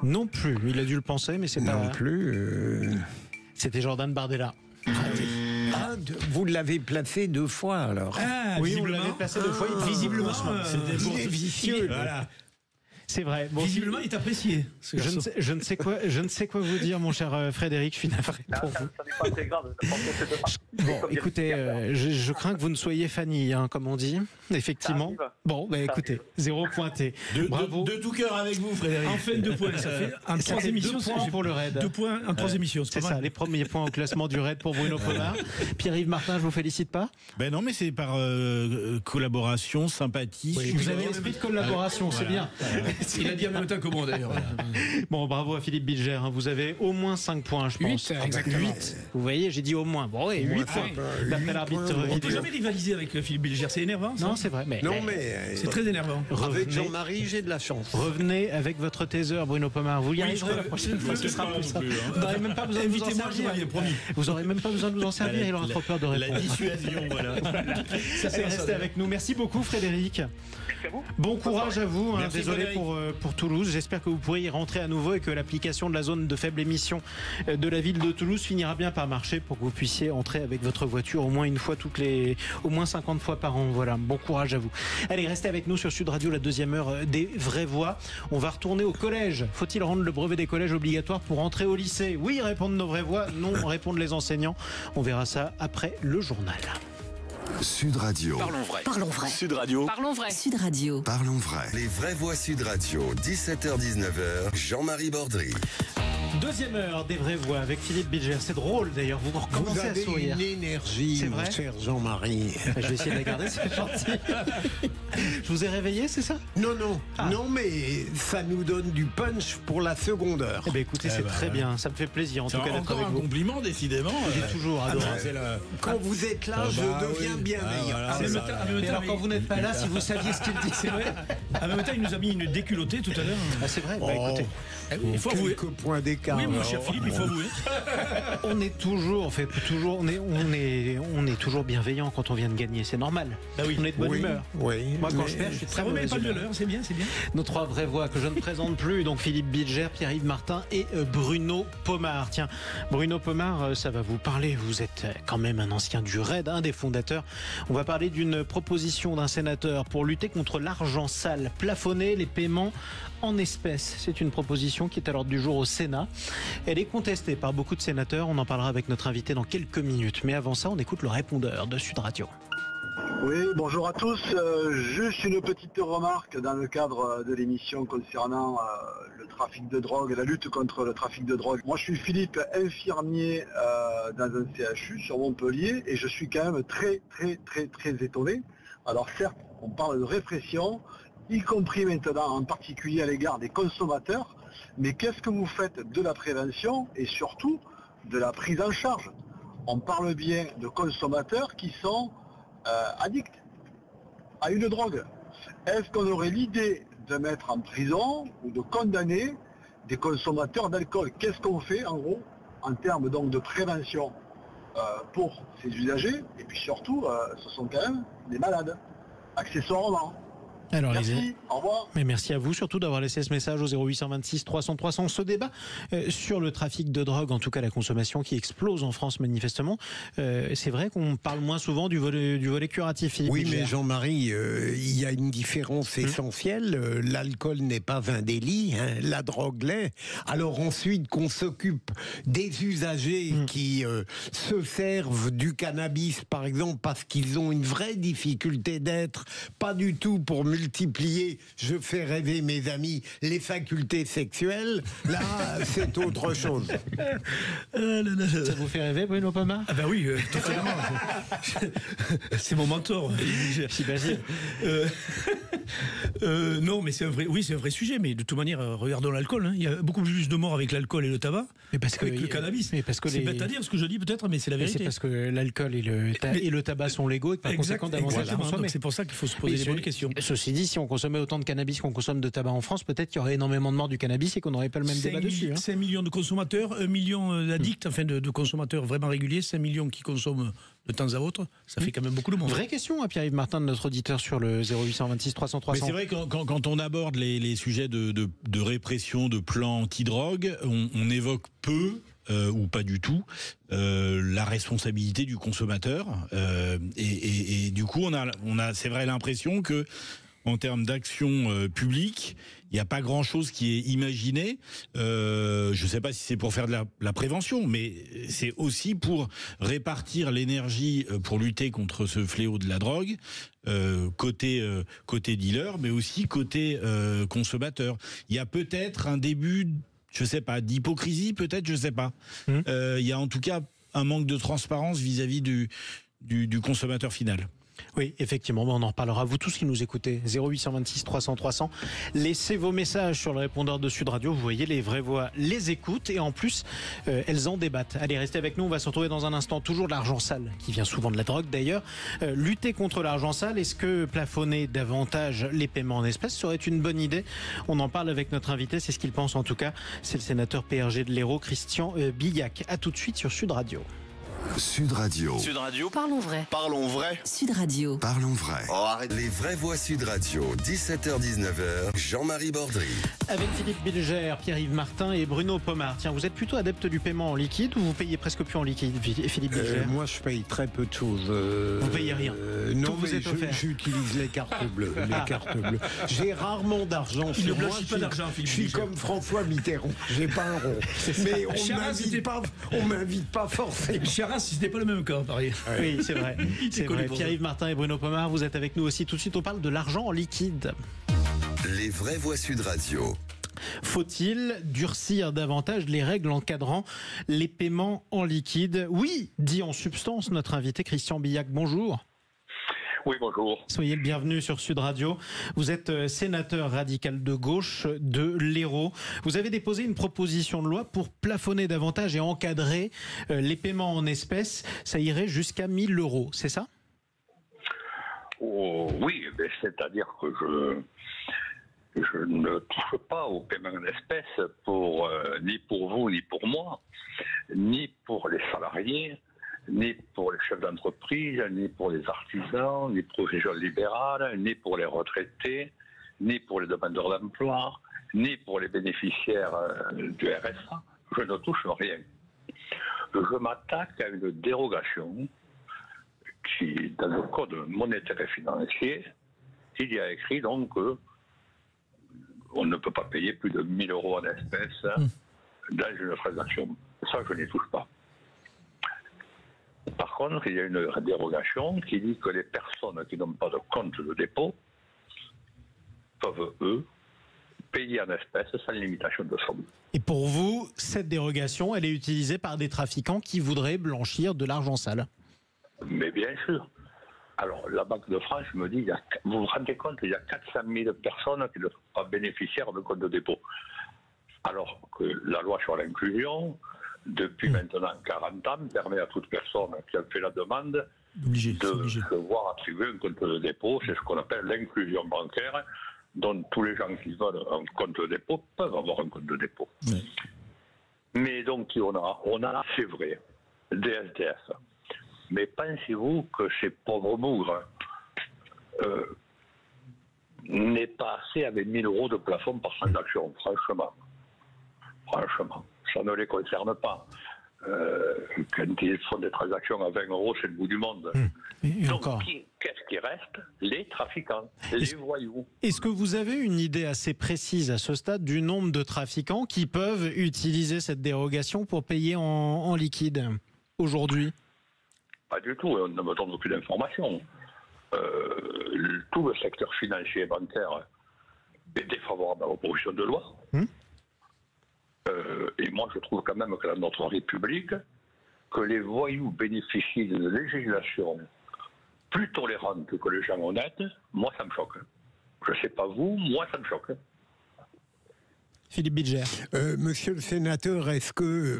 Non plus. Il a dû le penser, mais c'est pas. Non plus. C'était Jordan Bardella. Vous l'avez placé 2 fois alors. Oui, vous l'avez placé 2 fois. Visiblement, il est vicieux. Voilà. C'est vrai. Bon, visiblement, il est apprécié. Je ne sais quoi vous dire, mon cher Frédéric. Je suis navré pour vous. Ça n'est pas très grave. Bon, écoutez, je crains que vous ne soyez Fanny, comme on dit. Effectivement. Bon, écoutez, 0 pointé. Bravo. De tout cœur avec vous, Frédéric. Enfin, 2 points. Ça fait un 3 émissions. 2 points pour le RAID. 2 points en 3 émissions. C'est ça, les premiers points au classement du RAID pour Bruno Pomar. Pierre-Yves Martin, je vous félicite pas? Ben non, mais c'est par collaboration, sympathie. Oui, vous avez l'esprit de collaboration, c'est bien. Il a dit en même temps que moi d'ailleurs. Bon, bravo à Philippe Bilger. Vous avez au moins 5 points, je pense. 8, exactement. 8. Vous voyez, j'ai dit au moins. Bon, oui, 8 points. D'après l'arbitre vidéo. On ne peut jamais rivaliser avec Philippe Bilger. C'est énervant. Non, c'est vrai. Mais c'est très énervant. Avec Jean-Marie, j'ai de la chance. Revenez avec votre taser, Bruno Pomar. Vous y arriverez la prochaine fois. Ce sera plus ça. Vous n'aurez même pas besoin de vous en servir. Vous n'aurez même pas besoin de vous en servir. Il aura trop peur de répondre. La dissuasion, voilà. Ça c'est resté avec nous. Merci beaucoup, Frédéric. Bon courage à vous. Désolé pour Toulouse. J'espère que vous pourrez y rentrer à nouveau et que l'application de la zone de faible émission de la ville de Toulouse finira bien par marcher pour que vous puissiez entrer avec votre voiture au moins une fois au moins 50 fois par an. Voilà, bon courage à vous. Allez, restez avec nous sur Sud Radio, la deuxième heure des vraies voix. On va retourner au collège. Faut-il rendre le brevet des collèges obligatoire pour entrer au lycée? Oui, répondent nos vraies voix. Non, répondent les enseignants. On verra ça après le journal. Sud Radio. Parlons vrai. Parlons vrai. Sud Radio. Parlons vrai. Sud Radio. Parlons vrai. Les vraies voix Sud Radio, 17h-19h, Jean-Marie Bordry. Deuxième heure des vraies voix avec Philippe Bilger. C'est drôle d'ailleurs, vous recommencez à sourire. Une énergie, c'est vrai, cher Jean-Marie. Je vais essayer de la garder, c'est gentil. Je vous ai réveillé, c'est ça? Non, non, mais ça nous donne du punch pour la seconde heure. Eh bien écoutez, c'est très bien, ça me fait plaisir en tout cas d'être avec vous. Un compliment décidément. J'ai toujours adoré. Quand vous êtes là, je deviens bienveillant. Alors quand vous n'êtes pas là, si vous saviez ce qu'il dit, c'est vrai. En même temps, il nous a mis une déculottée tout à l'heure. Ah, c'est vrai. Bah, écoutez, il faut avouer. Quelques points d'écart. Oui, mon cher Philippe, il faut avouer. On est toujours, on est toujours bienveillant quand on vient de gagner, c'est normal. Bah oui. On est de bonne humeur. Oui. Moi, quand je perds, je suis très mauvaise humeur. C'est bien, c'est bien. Nos trois vraies voix que je ne présente plus, donc Philippe Bilger, Pierre-Yves Martin et Bruno Pomar. Tiens, Bruno Pomar, ça va vous parler. Vous êtes quand même un ancien du RAID, un des fondateurs. On va parler d'une proposition d'un sénateur pour lutter contre l'argent sale, plafonner les paiements en espèces. C'est une proposition qui est à l'ordre du jour au Sénat. Elle est contestée par beaucoup de sénateurs. On en parlera avec notre invité dans quelques minutes. Mais avant ça, on écoute le répondeur de Sud Radio. Oui, bonjour à tous. Juste une petite remarque dans le cadre de l'émission concernant le trafic de drogue, la lutte contre le trafic de drogue. Moi, je suis Philippe, infirmier dans un CHU sur Montpellier, et je suis quand même très étonné. Alors certes, on parle de répression, y compris maintenant en particulier à l'égard des consommateurs, mais qu'est-ce que vous faites de la prévention et surtout de la prise en charge? On parle bien de consommateurs qui sont addicts à une drogue. Est-ce qu'on aurait l'idée de mettre en prison ou de condamner des consommateurs d'alcool? Qu'est-ce qu'on fait en gros en termes donc de prévention pour ces usagers? Et puis surtout, ce sont quand même des malades, accessoirement. Alors, merci, au revoir. Mais merci à vous surtout d'avoir laissé ce message au 0826 300 300. Ce débat sur le trafic de drogue, en tout cas la consommation qui explose en France manifestement, c'est vrai qu'on parle moins souvent du volet curatif. Philippe oui, Bilger. mais Jean-Marie, il y a une différence essentielle. L'alcool n'est pas un délit, hein, la drogue l'est. Alors ensuite qu'on s'occupe des usagers qui se servent du cannabis, par exemple, parce qu'ils ont une vraie difficulté d'être, pas du tout pour multiplier, je fais rêver mes amis, les facultés sexuelles, là, c'est autre chose. Ça vous fait rêver, Bruno Pomar? Ah ben oui, totalement. C'est mon mentor. J'imagine. Non, mais c'est un vrai sujet. Mais de toute manière, regardons l'alcool. Hein. Il y a beaucoup plus de morts avec l'alcool et le tabac qu'avec le cannabis. C'est bête à dire ce que je dis peut-être, mais c'est la vérité. C'est parce que l'alcool et le tabac sont légaux et que par conséquent davantage à consommer. C'est pour ça qu'il faut se poser les bonnes questions. Ceci dit, si on consommait autant de cannabis qu'on consomme de tabac en France, peut-être qu'il y aurait énormément de morts du cannabis et qu'on n'aurait pas le même débat dessus. 5 millions de consommateurs, 1 million d'addicts, enfin de consommateurs vraiment réguliers, 5 millions qui consomment de temps à autre, ça fait quand même beaucoup de monde. Vraie question à Pierre-Yves Martin, de notre auditeur sur le 0826 300 300. Mais c'est vrai quand on aborde les sujets de répression, de plan anti-drogue, on évoque peu ou pas du tout la responsabilité du consommateur et du coup on a c'est vrai l'impression que en termes d'action publique, il n'y a pas grand-chose qui est imaginé. Je ne sais pas si c'est pour faire de la prévention, mais c'est aussi pour répartir l'énergie pour lutter contre ce fléau de la drogue, côté dealer, mais aussi côté consommateur. Il y a peut-être un début, je ne sais pas, d'hypocrisie, peut-être, je ne sais pas. Il y a en tout cas un manque de transparence vis-à-vis du consommateur final. Oui, effectivement, on en reparlera. Vous tous qui nous écoutez, 0826 300 300, laissez vos messages sur le répondeur de Sud Radio. Vous voyez, les vraies voix les écoutent et en plus, elles en débattent. Allez, restez avec nous, on va se retrouver dans un instant. Toujours de l'argent sale, qui vient souvent de la drogue d'ailleurs. Lutter contre l'argent sale, est-ce que plafonner davantage les paiements en espèces serait une bonne idée? On en parle avec notre invité, c'est ce qu'il pense en tout cas. C'est le sénateur PRG de l'Hérault, Christian Billac. A tout de suite sur Sud Radio. Sud Radio. Sud Radio. Parlons vrai. Parlons vrai. Sud Radio. Parlons vrai. Oh, arrête. Les vraies voix Sud Radio, 17h-19h, Jean-Marie Bordry. Avec Philippe Bilger, Pierre-Yves Martin et Bruno Pomar. Tiens, vous êtes plutôt adepte du paiement en liquide ou vous payez presque plus en liquide, Philippe Bilger? Moi, je paye très peu de choses. Vous payez rien? Non, tout vous est offert. J'utilise les cartes bleues. J'ai rarement d'argent sur moi. Pas d'argent, Philippe. Je suis comme François Mitterrand. J'ai pas un rond. Mais on m'invite pas forcément. Chirac, c'était pas le même cas, pareil. Oui, c'est vrai. C'est vrai. Pierre-Yves Martin et Bruno Pomar, vous êtes avec nous aussi. Tout de suite, on parle de l'argent en liquide. Les vraies voix Sud Radio. Faut-il durcir davantage les règles encadrant les paiements en liquide? Oui, dit en substance notre invité Christian Billac. Bonjour. Oui, bonjour. Soyez le bienvenu sur Sud Radio. Vous êtes sénateur radical de gauche de l'Hérault. Vous avez déposé une proposition de loi pour plafonner davantage et encadrer les paiements en espèces. Ça irait jusqu'à 1 000 €, c'est ça? Oh, oui, c'est-à-dire que je ne touche pas au paiement en espèces ni pour vous, ni pour moi, ni pour les salariés, ni pour les chefs d'entreprise, ni pour les artisans, ni pour les professions libérales, ni pour les retraités, ni pour les demandeurs d'emploi, ni pour les bénéficiaires du RSA. Je ne touche rien. Je m'attaque à une dérogation qui, dans le code monétaire et financier, il y a écrit donc qu'on ne peut pas payer plus de 1 000 € en espèces dans une transaction. Ça, je n'y touche pas. Par contre, il y a une dérogation qui dit que les personnes qui n'ont pas de compte de dépôt peuvent, eux, payer en espèces sans limitation de somme. Et pour vous, cette dérogation, elle est utilisée par des trafiquants qui voudraient blanchir de l'argent sale? Mais bien sûr. Alors, la Banque de France me dit, vous vous rendez compte, il y a 400 000 personnes qui ne sont pas bénéficiaires de compte de dépôt. Alors que la loi sur l'inclusion, depuis maintenant 40 ans, permet à toute personne qui a fait la demande de se voir attribuer un compte de dépôt. C'est ce qu'on appelle l'inclusion bancaire, dont tous les gens qui veulent un compte de dépôt peuvent avoir un compte de dépôt. Oui. Mais donc, on a, c'est vrai, des SDF. Mais pensez-vous que ces pauvres bougres n'aient pas assez avec 1 000 € de plafond par transaction, franchement. Franchement, ça ne les concerne pas. Quand ils font des transactions à 20 €, c'est le bout du monde. Donc, qu'est-ce qui reste? Les trafiquants, les voyous. Est-ce que vous avez une idée assez précise à ce stade du nombre de trafiquants qui peuvent utiliser cette dérogation pour payer en liquide aujourd'hui? Pas du tout, on ne me donne aucune information. Tout le secteur financier et bancaire est défavorable à la proposition de loi. Et moi, je trouve quand même que dans notre République, que les voyous bénéficient d'une législation plus tolérante que les gens honnêtes, moi, ça me choque. Je ne sais pas vous, moi, ça me choque. Philippe Bilger. Monsieur le sénateur, est-ce que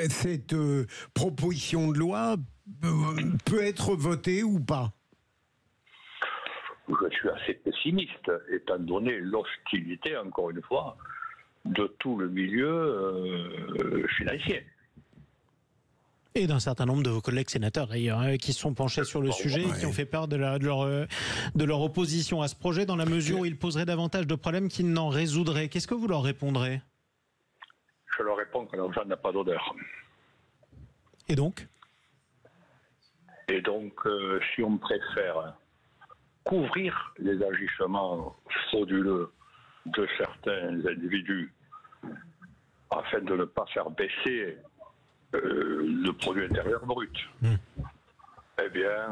cette proposition de loi peut être votée ou pas? Je suis assez pessimiste, étant donné l'hostilité, encore une fois, de tout le milieu financier. Et d'un certain nombre de vos collègues sénateurs d'ailleurs, qui se sont penchés sur le sujet et qui ont fait part de leur opposition à ce projet, dans la mesure où il poserait davantage de problèmes qu'il n'en résoudrait. Qu'est-ce que vous leur répondrez? Je leur réponds que l'argent n'a pas d'odeur. Et donc? Et donc, si on préfère couvrir les agissements frauduleux de certains individus afin de ne pas faire baisser le produit intérieur brut, eh bien,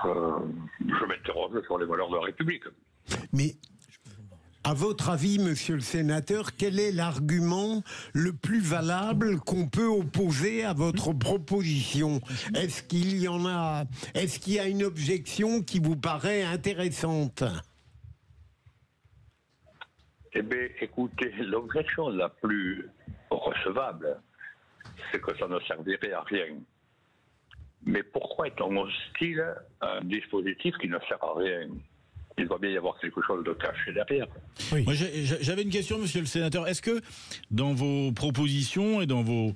je m'interroge sur les valeurs de la République. Mais, à votre avis, monsieur le sénateur, quel est l'argument le plus valable qu'on peut opposer à votre proposition? Est-ce qu'il y en a? Est-ce qu'il y a une objection qui vous paraît intéressante? Eh bien, écoutez, l'objection la plus recevable, c'est que ça ne servirait à rien. Mais pourquoi est-on hostile à un dispositif qui ne sert à rien? Il doit bien y avoir quelque chose de caché derrière. Oui. Moi, j'avais une question, monsieur le sénateur. Est-ce que dans vos propositions et dans vos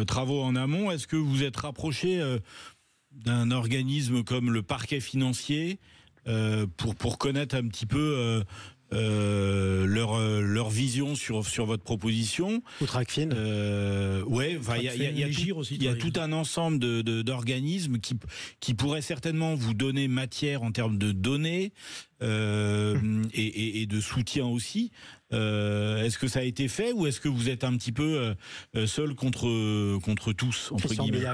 travaux en amont, est-ce que vous êtes rapproché d'un organisme comme le parquet financier pour connaître un petit peu leur vision sur votre proposition? Ou Tracfin. Ouais, il y a tout un ensemble d'organismes qui pourraient certainement vous donner matière en termes de données et de soutien aussi. Est-ce que ça a été fait ou est-ce que vous êtes un petit peu seul contre tous, entre guillemets?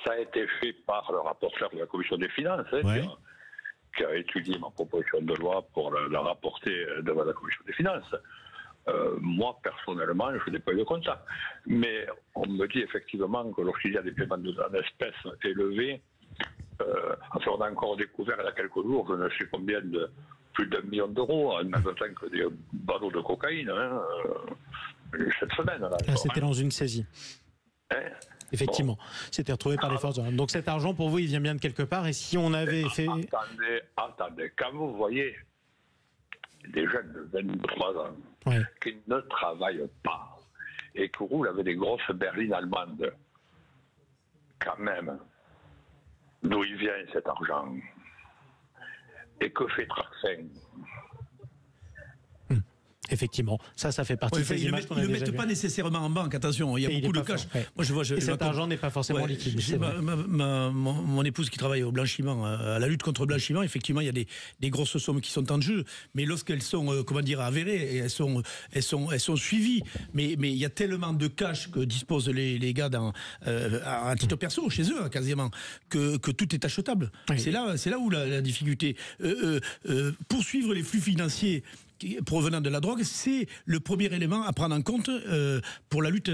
Ça a été fait par le rapporteur de la Commission des finances, qui a étudié ma proposition de loi pour la rapporter devant la commission des finances. Moi, personnellement, je n'ai pas eu de contact. Mais on me dit effectivement que lorsqu'il y a des paiements en espèces élevés, on a encore découvert il y a quelques jours, je ne sais combien de plus d'1 million d'euros, en même temps que des ballots de cocaïne, cette semaine. Là, c'était dans une saisie. Effectivement, c'était retrouvé par les forces de l'ordre. Donc cet argent, pour vous, il vient bien de quelque part. Et si on avait fait... Attendez, quand vous voyez des jeunes de 23 ans qui ne travaillent pas et qui roulent avec des grosses berlines allemandes, quand même, d'où il vient cet argent? Et que fait Tracfin? Effectivement, ça fait partie de ces images qu'on a déjà vues. Ils ne le mettent pas nécessairement en banque, attention, il y a beaucoup de cash. Moi, et cet argent n'est pas forcément liquide. Mon épouse qui travaille au blanchiment, à la lutte contre le blanchiment, effectivement, il y a des grosses sommes qui sont en jeu, mais lorsqu'elles sont, avérées, elles sont suivies. Mais il y a tellement de cash que disposent les gars à titre perso, chez eux, quasiment, que tout est achetable. Oui. C'est là où la difficulté. Poursuivre les flux financiers provenant de la drogue, c'est le premier élément à prendre en compte pour la lutte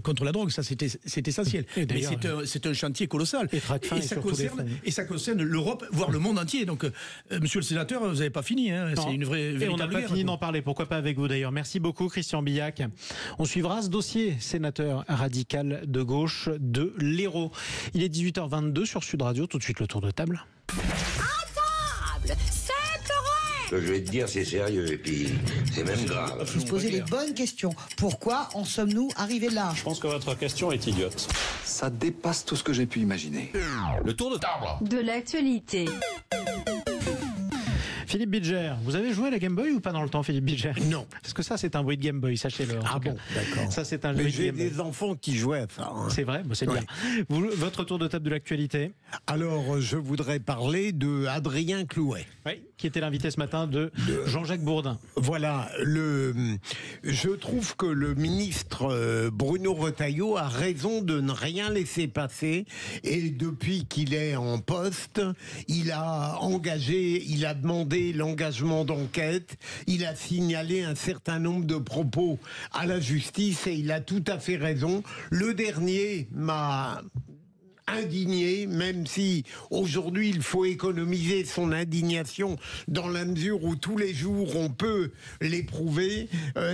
contre la drogue. Ça, c'est essentiel. Mais c'est un chantier colossal. Et ça concerne l'Europe, voire le monde entier. Donc, monsieur le sénateur, vous n'avez pas fini. C'est une véritable guerre. On n'a pas fini d'en parler. Pourquoi pas avec vous, d'ailleurs. Merci beaucoup, Christian Billac. On suivra ce dossier, sénateur radical de gauche de l'Hérault. Il est 18h22 sur Sud Radio. Tout de suite, le tour de table. À table, je vais te dire, c'est sérieux, et puis c'est même grave. Il faut se poser les bonnes questions. Pourquoi en sommes-nous arrivés là? Je pense que votre question est idiote. Ça dépasse tout ce que j'ai pu imaginer. Le tour de table de l'actualité. Philippe Bilger, vous avez joué à la Game Boy ou pas dans le temps, Philippe Bilger? Non. Parce que ça, c'est un bruit de Game Boy, sachez-le. Ah bon, d'accord. Ça, c'est un bruit de Game Boy. J'ai des enfants qui jouaient à ça. C'est vrai, c'est bien. Votre tour de table de l'actualité? Alors, je voudrais parler de Adrien Clouet. Oui, qui était l'invité ce matin de Jean-Jacques Bourdin. Voilà, je trouve que le ministre Bruno Retailleau a raison de ne rien laisser passer, et depuis qu'il est en poste, il a demandé l'engagement d'enquête, il a signalé un certain nombre de propos à la justice, et il a tout à fait raison. Le dernier m'a indigné, même si aujourd'hui il faut économiser son indignation dans la mesure où tous les jours on peut l'éprouver.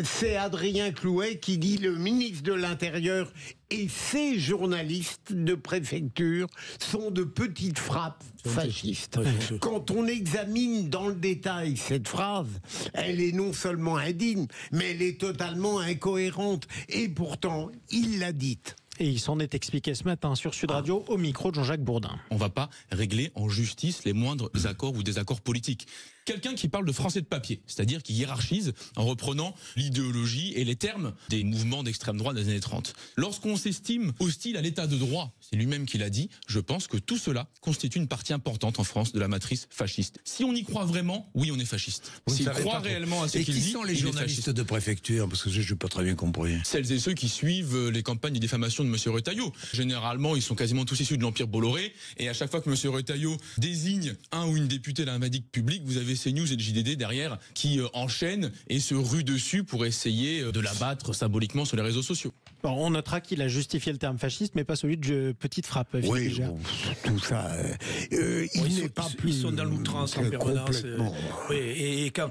C'est Adrien Clouet qui dit: le ministre de l'Intérieur et ces journalistes de préfecture sont de petites frappes fascistes. Quand on examine dans le détail cette phrase, elle est non seulement indigne, mais elle est totalement incohérente. Et pourtant, il l'a dite. Et il s'en est expliqué ce matin sur Sud Radio au micro de Jean-Jacques Bourdin. On ne va pas régler en justice les moindres accords ou désaccords politiques. Quelqu'un qui parle de français de papier, c'est-à-dire qui hiérarchise en reprenant l'idéologie et les termes des mouvements d'extrême droite des années 30. Lorsqu'on s'estime hostile à l'état de droit, c'est lui-même qui l'a dit, je pense que tout cela constitue une partie importante en France de la matrice fasciste. Si on y croit vraiment, oui, on est fasciste. S'il croit réellement à ce qu'il dit, et qui sont les journalistes de préfecture? Parce que je n'ai pas très bien compris. Celles et ceux qui suivent les campagnes de diffamation de M. Retailleau. Généralement, ils sont quasiment tous issus de l'Empire Bolloré, et à chaque fois que M. Retailleau désigne un ou une députée d'un vadique public, vous avez CNews et le JDD derrière qui enchaînent et se ruent dessus pour essayer de l'abattre symboliquement sur les réseaux sociaux. Bon, on notera qu'il a justifié le terme fasciste, mais pas celui de petite frappe. Oui, bon, tout ça. Ils sont dans l'outrance en permanence. Oui, et quand,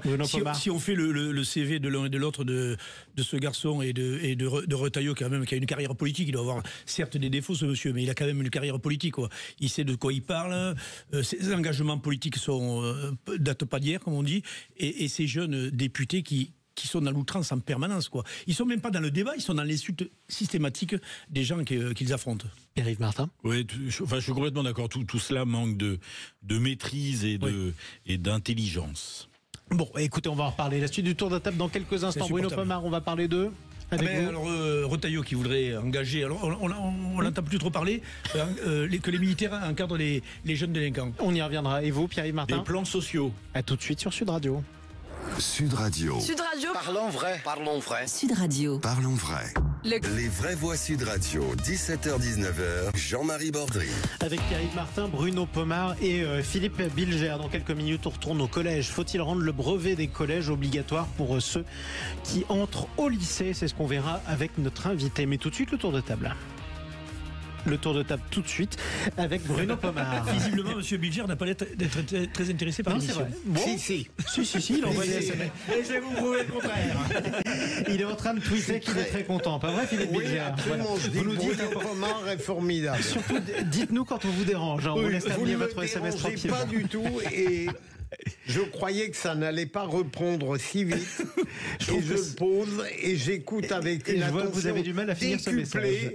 si on fait le CV de l'un et de l'autre de ce garçon et de Retailleau, qui a une carrière politique, il doit avoir certes des défauts, ce monsieur, mais il a quand même une carrière politique, quoi. Il sait de quoi il parle. Ses engagements politiques datent pas d'hier, comme on dit, et ces jeunes députés qui sont dans l'outrance en permanence, quoi. Ils sont même pas dans le débat, ils sont dans l'insulte systématique des gens qu'ils affrontent. Pierre-Yves Martin. Oui, je suis complètement d'accord. Tout cela manque de maîtrise et d'intelligence. Bon, écoutez, on va en reparler. La suite du tour de table dans quelques instants. Bruno Pomar, on va parler d'eux. Alors, Retailleau qui voudrait engager, alors on n'entend plus trop parler, que les militaires encadrent les jeunes délinquants. On y reviendra. Et vous, Pierre-Yves Martin? Les plans sociaux. À tout de suite sur Sud Radio. Sud Radio. Sud Radio. Parlons vrai. Parlons vrai. Sud Radio. Parlons vrai. Les vraies voix Sud Radio, 17h-19h, Jean-Marie Bordry. Avec Pierre-Yves Martin, Bruno Pomar et Philippe Bilger. Dans quelques minutes, on retourne au collège. Faut-il rendre le brevet des collèges obligatoire pour ceux qui entrent au lycée? C'est ce qu'on verra avec notre invité. Mais tout de suite, le tour de table. Le tour de table tout de suite avec Bruno Pomar. Visiblement, M. Bilger n'a pas l'air d'être très intéressé par l'émission. Bon. Si, il envoie des SMS. Et je vais vous prouver le contraire. Il est en train de tweeter qu'il est très content. Pas vrai, Philippe Bilger? Absolument, voilà. Vous nous dites que Pomar est formidable. Surtout, dites-nous quand on vous dérange. On vous laisse terminer votre SMS tranquille. Pas du tout. Et je croyais que ça n'allait pas reprendre si vite. Et je le pose et j'écoute avec une attention. Je vois que vous avez du mal à finir ce message.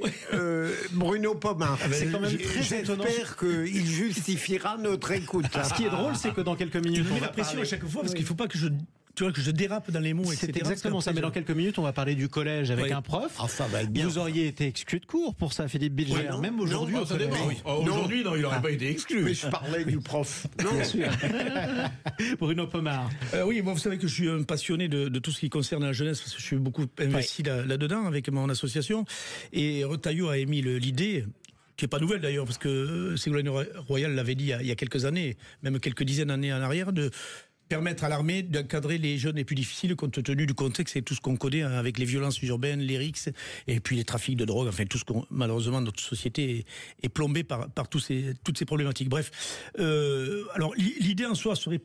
Bruno Pomar. C'est quand même très étonnant. J'espère qu'il justifiera notre écoute. Ce qui est drôle, c'est que dans quelques minutes, on met la pression à chaque fois parce qu'il ne faut pas que je dérape dans les mots, etc. C'est exactement ça, mais dans quelques minutes, on va parler du collège avec un prof. Ah, ça va être bien. Vous auriez été exclu de cours pour ça, Philippe Bilger. Même aujourd'hui, aujourd'hui, non, il n'aurait pas été exclu. Mais je parlais du prof. Non, bien sûr. Bruno Pomar. Oui, moi, vous savez que je suis un passionné de tout ce qui concerne la jeunesse, parce que je suis beaucoup investi là-dedans avec mon association. Et Retailleau a émis l'idée, qui n'est pas nouvelle d'ailleurs, parce que Ségolène Royal l'avait dit il y a quelques années, même quelques dizaines d'années en arrière, de permettre à l'armée d'encadrer les jeunes les plus difficiles compte tenu du contexte et tout ce qu'on connaît avec les violences urbaines, les rixes et puis les trafics de drogue, enfin tout ce qu'on, malheureusement notre société est plombée par toutes ces problématiques. Bref, alors l'idée en soi serait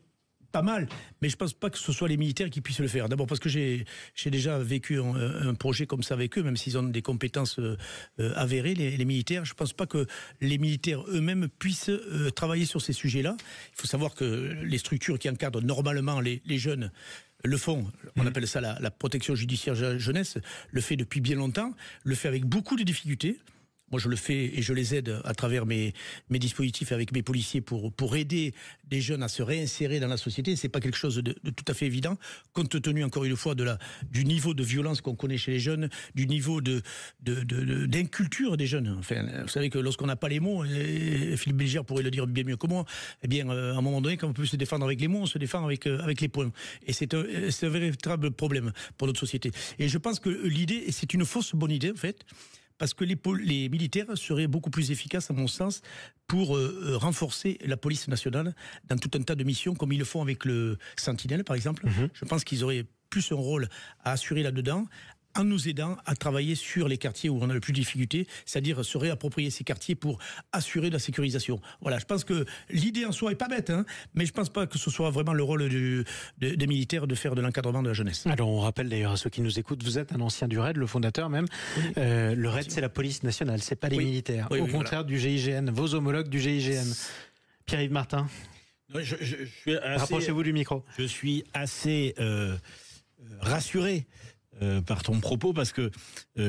pas mal, mais je pense pas que ce soit les militaires qui puissent le faire. D'abord parce que j'ai déjà vécu un projet comme ça avec eux, même s'ils ont des compétences avérées, les militaires. Je pense pas que les militaires eux-mêmes puissent travailler sur ces sujets-là. Il faut savoir que les structures qui encadrent normalement les jeunes le font, on appelle ça la protection judiciaire jeunesse, le fait depuis bien longtemps, le fait avec beaucoup de difficultés. Moi, je le fais et je les aide à travers mes dispositifs avec mes policiers pour aider des jeunes à se réinsérer dans la société. C'est pas quelque chose de tout à fait évident, compte tenu encore une fois du niveau de violence qu'on connaît chez les jeunes, du niveau d'inculture des jeunes. Enfin, vous savez que lorsqu'on n'a pas les mots, et Philippe Bilger pourrait le dire bien mieux que moi, eh bien, à un moment donné, quand on peut se défendre avec les mots, on se défend avec les poings. Et c'est un véritable problème pour notre société. Et je pense que l'idée, et c'est une fausse bonne idée en fait, parce que les militaires seraient beaucoup plus efficaces, à mon sens, pour renforcer la police nationale dans tout un tas de missions, comme ils le font avec le Sentinelle, par exemple. Je pense qu'ils auraient plus un rôle à assurer là-dedans, en nous aidant à travailler sur les quartiers où on a le plus de difficultés, c'est-à-dire se réapproprier ces quartiers pour assurer de la sécurisation. Voilà, je pense que l'idée en soi est pas bête, mais je pense pas que ce soit vraiment le rôle des militaires de faire de l'encadrement de la jeunesse. Alors on rappelle d'ailleurs à ceux qui nous écoutent, vous êtes un ancien du RAID, le fondateur même. Oui. Le RAID, c'est la police nationale, c'est pas les militaires. Au contraire du GIGN, vos homologues du GIGN. Pierre-Yves Martin. Je suis assez, rapprochez-vous du micro. Je suis assez rassuré par ton propos, parce que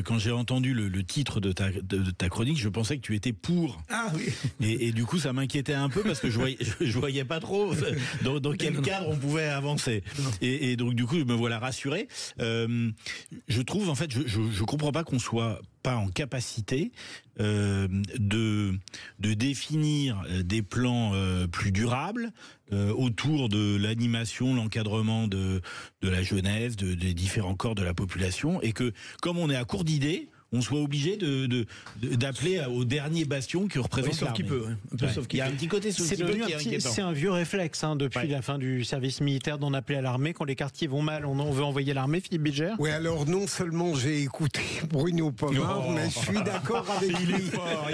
quand j'ai entendu le titre de ta chronique, je pensais que tu étais pour. Ah oui. Et du coup, ça m'inquiétait un peu parce que je voyais pas trop dans quel cadre on pouvait avancer. Et donc du coup, je me voilà rassuré. Je trouve, en fait, je comprends pas qu'on soit pas en capacité de définir des plans plus durables autour de l'animation, l'encadrement de la jeunesse, des différents corps de la population, et que comme on est à court d'idées, on soit obligé d'appeler au dernier bastion qui représente l'armée. Qui peut, il y a un petit côté c'est un vieux réflexe depuis la fin du service militaire d'en appeler à l'armée. Quand les quartiers vont mal, on veut envoyer l'armée, Philippe Bilger. Oui, alors non seulement j'ai écouté Bruno Pomar, mais je suis d'accord avec lui.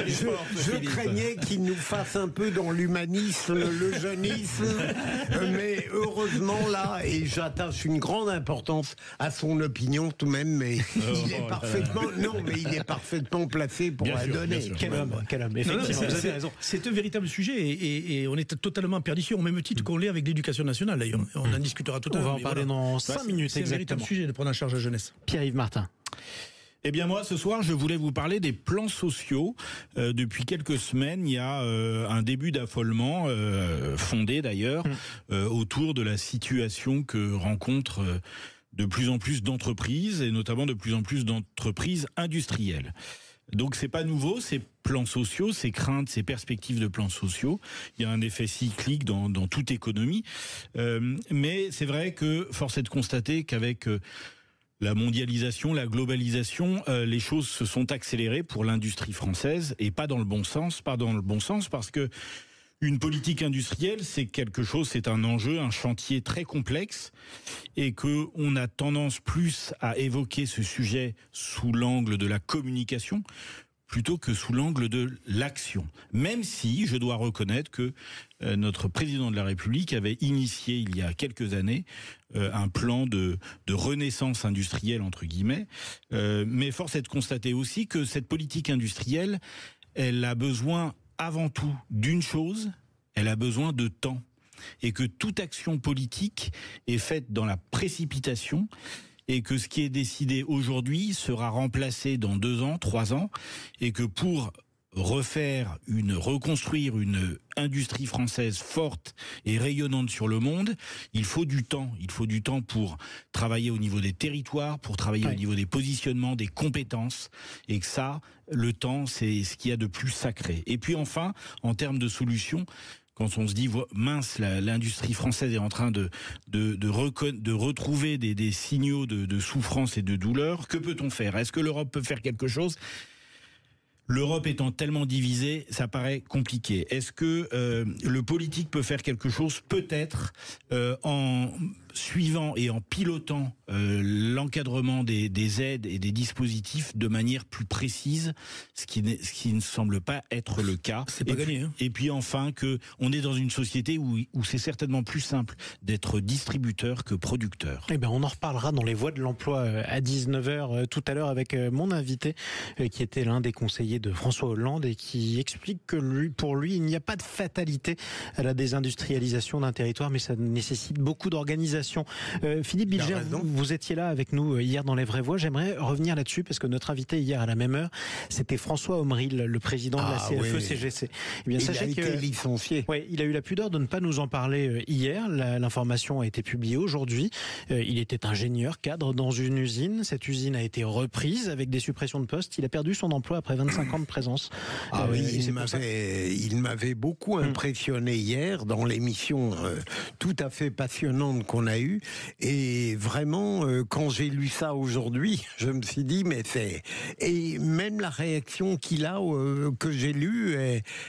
Je craignais qu'il nous fasse un peu dans l'humanisme, le jeunisme, mais heureusement là, et j'attache une grande importance à son opinion tout de même, mais il est parfaitement... Non, mais il est parfaitement placé pour la donner. Quel homme, effectivement, vous avez raison. C'est un véritable sujet et on est totalement en perdition, au même titre qu'on l'est avec l'éducation nationale d'ailleurs. On en discutera tout à l'heure. On va en parler dans 5 minutes. C'est un véritable sujet de prendre en charge la jeunesse. Pierre-Yves Martin. Eh bien moi, ce soir, je voulais vous parler des plans sociaux. Depuis quelques semaines, il y a un début d'affolement, fondé d'ailleurs, autour de la situation que rencontrent de plus en plus d'entreprises, et notamment de plus en plus d'entreprises industrielles. Donc c'est pas nouveau, ces plans sociaux, ces craintes, ces perspectives de plans sociaux. Il y a un effet cyclique dans toute économie. Mais c'est vrai que force est de constater qu'avec la mondialisation, la globalisation, les choses se sont accélérées pour l'industrie française et pas dans le bon sens, parce que une politique industrielle, c'est un enjeu, un chantier très complexe et que on a tendance plus à évoquer ce sujet sous l'angle de la communication plutôt que sous l'angle de l'action. Même si je dois reconnaître que notre président de la République avait initié il y a quelques années un plan de renaissance industrielle entre guillemets, mais force est de constater aussi que cette politique industrielle, elle a besoin avant tout d'une chose, elle a besoin de temps. Et que toute action politique est faite dans la précipitation et que ce qui est décidé aujourd'hui sera remplacé dans 2 ans, 3 ans, et que pour reconstruire une industrie française forte et rayonnante sur le monde, il faut du temps. Il faut du temps pour travailler au niveau des territoires, pour travailler au niveau des positionnements, des compétences, et que ça, le temps, c'est ce qu'il y a de plus sacré. Et puis enfin, en termes de solutions, quand on se dit mince, l'industrie française est en train de retrouver des signaux de souffrance et de douleur, que peut-on faire? Est-ce que l'Europe peut faire quelque chose? L'Europe étant tellement divisée, ça paraît compliqué. Est-ce que le politique peut faire quelque chose? Peut-être en suivant et en pilotant l'encadrement des aides et des dispositifs de manière plus précise, ce qui ne semble pas être le cas. C'est pas gagné. Et puis enfin, que on est dans une société où c'est certainement plus simple d'être distributeur que producteur. Eh ben, on en reparlera dans les voies de l'emploi à 19h tout à l'heure avec mon invité qui était l'un des conseillers de François Hollande et qui explique que pour lui, il n'y a pas de fatalité à la désindustrialisation d'un territoire, mais ça nécessite beaucoup d'organisation. Philippe Bilger, vous étiez là avec nous hier dans Les Vraies Voix. J'aimerais revenir là-dessus parce que notre invité hier à la même heure, c'était François Omril, le président de la CFE-CGC. Eh bien, il a été licencié. Oui, il a eu la pudeur de ne pas nous en parler hier. L'information a été publiée aujourd'hui. Il était ingénieur cadre dans une usine. Cette usine a été reprise avec des suppressions de postes. Il a perdu son emploi après 25 ans de présence. Il m'avait beaucoup impressionné hier dans l'émission tout à fait passionnante qu'on a eue. Et vraiment, quand j'ai lu ça aujourd'hui, je me suis dit, mais c'est... Et même la réaction qu'il a, que j'ai lue,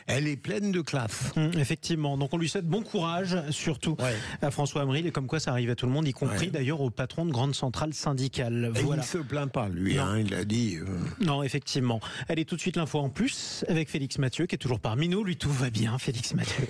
elle est pleine de classe. Effectivement. Donc on lui souhaite bon courage, surtout à François Omril, et comme quoi ça arrive à tout le monde, y compris d'ailleurs au patron de grandes centrales syndicales. Et voilà. Il ne se plaint pas, lui, il a dit... Non, effectivement. Allez, tout de suite l'info en plus avec Félix Mathieu qui est toujours parmi nous. Lui, tout va bien, Félix Mathieu.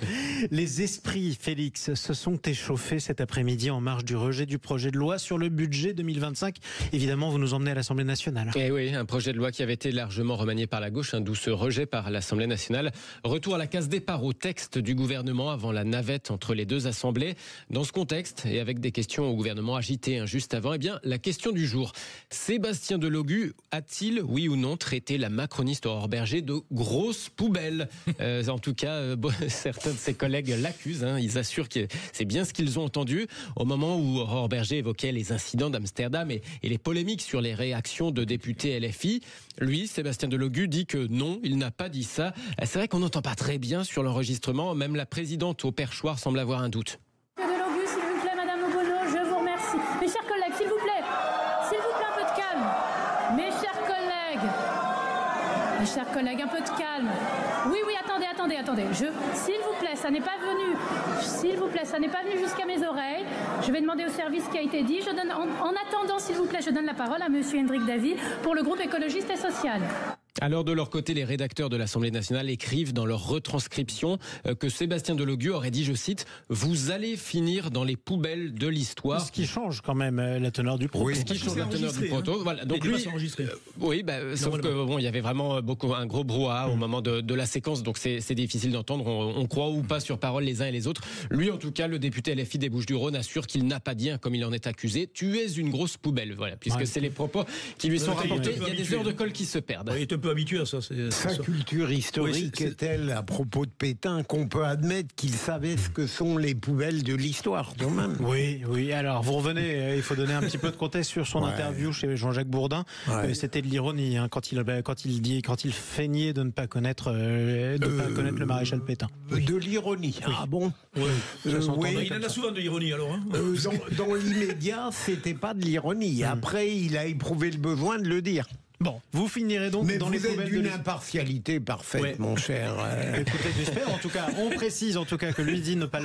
Les esprits, Félix, se sont échauffés cet après-midi en marge du rejet du projet de loi sur le budget 2025. Évidemment, vous nous emmenez à l'Assemblée nationale. Et oui, un projet de loi qui avait été largement remanié par la gauche, d'où ce rejet par l'Assemblée nationale. Retour à la case départ au texte du gouvernement avant la navette entre les deux assemblées. Dans ce contexte, et avec des questions au gouvernement agitées juste avant, eh bien, la question du jour. Sébastien Delogu a-t-il, oui ou non, traité la macroniste Aurore Bergé de grosse poubelle? En tout cas, certains de ses collègues l'accusent. Ils assurent que c'est bien ce qu'ils ont entendu au moment où Aurore Bergé évoquait les incidents d'Amsterdam et les polémiques sur les réactions de députés LFI. Lui, Sébastien Delogu, dit que non, il n'a pas dit ça. C'est vrai qu'on n'entend pas très bien sur l'enregistrement. Même la présidente au perchoir semble avoir un doute. Delogu, s'il vous plaît, Madame Obono, je vous remercie. Mes chers collègues, s'il vous plaît, un peu de calme. Mes chers collègues, un peu de calme. Oui, attendez. S'il vous plaît, ça n'est pas venu jusqu'à mes oreilles. Je vais demander au service ce qui a été dit. En attendant, s'il vous plaît, je donne la parole à Monsieur Hendrik Davy pour le groupe écologiste et social. Alors de leur côté, les rédacteurs de l'Assemblée nationale écrivent dans leur retranscription que Sébastien Delogu aurait dit, je cite, « Vous allez finir dans les poubelles de l'histoire ». Ce qui change quand même la teneur du propos. Ce qui change la teneur du propos. Voilà. Donc lui, sauf que il y avait vraiment un gros brouhaha au moment de la séquence, donc c'est difficile d'entendre. On croit ou pas sur parole les uns et les autres. Lui, en tout cas, le député LFI des Bouches-du-Rhône assure qu'il n'a pas dit, comme il en est accusé, « Tu es une grosse poubelle ». Voilà, puisque c'est les propos qui lui sont rapportés. Il y a des heures de colle qui se perdent. peu habitué à ça. Sa culture historique est telle à propos de Pétain qu'on peut admettre qu'il savait ce que sont les poubelles de l'histoire, quand même. Oui. Alors, vous revenez, il faut donner un petit peu de contexte sur son interview chez Jean-Jacques Bourdin. C'était de l'ironie, quand il feignait de ne pas connaître le maréchal Pétain. De l'ironie. Ah bon? Il en a souvent de l'ironie, alors. Dans l'immédiat, c'était pas de l'ironie. Après, il a éprouvé le besoin de le dire. Bon, vous finirez donc dans les poubelles. Mais vous êtes d'une impartialité parfaite, mon cher. Écoutez, j'espère. En tout cas, on précise que lui dit ne pas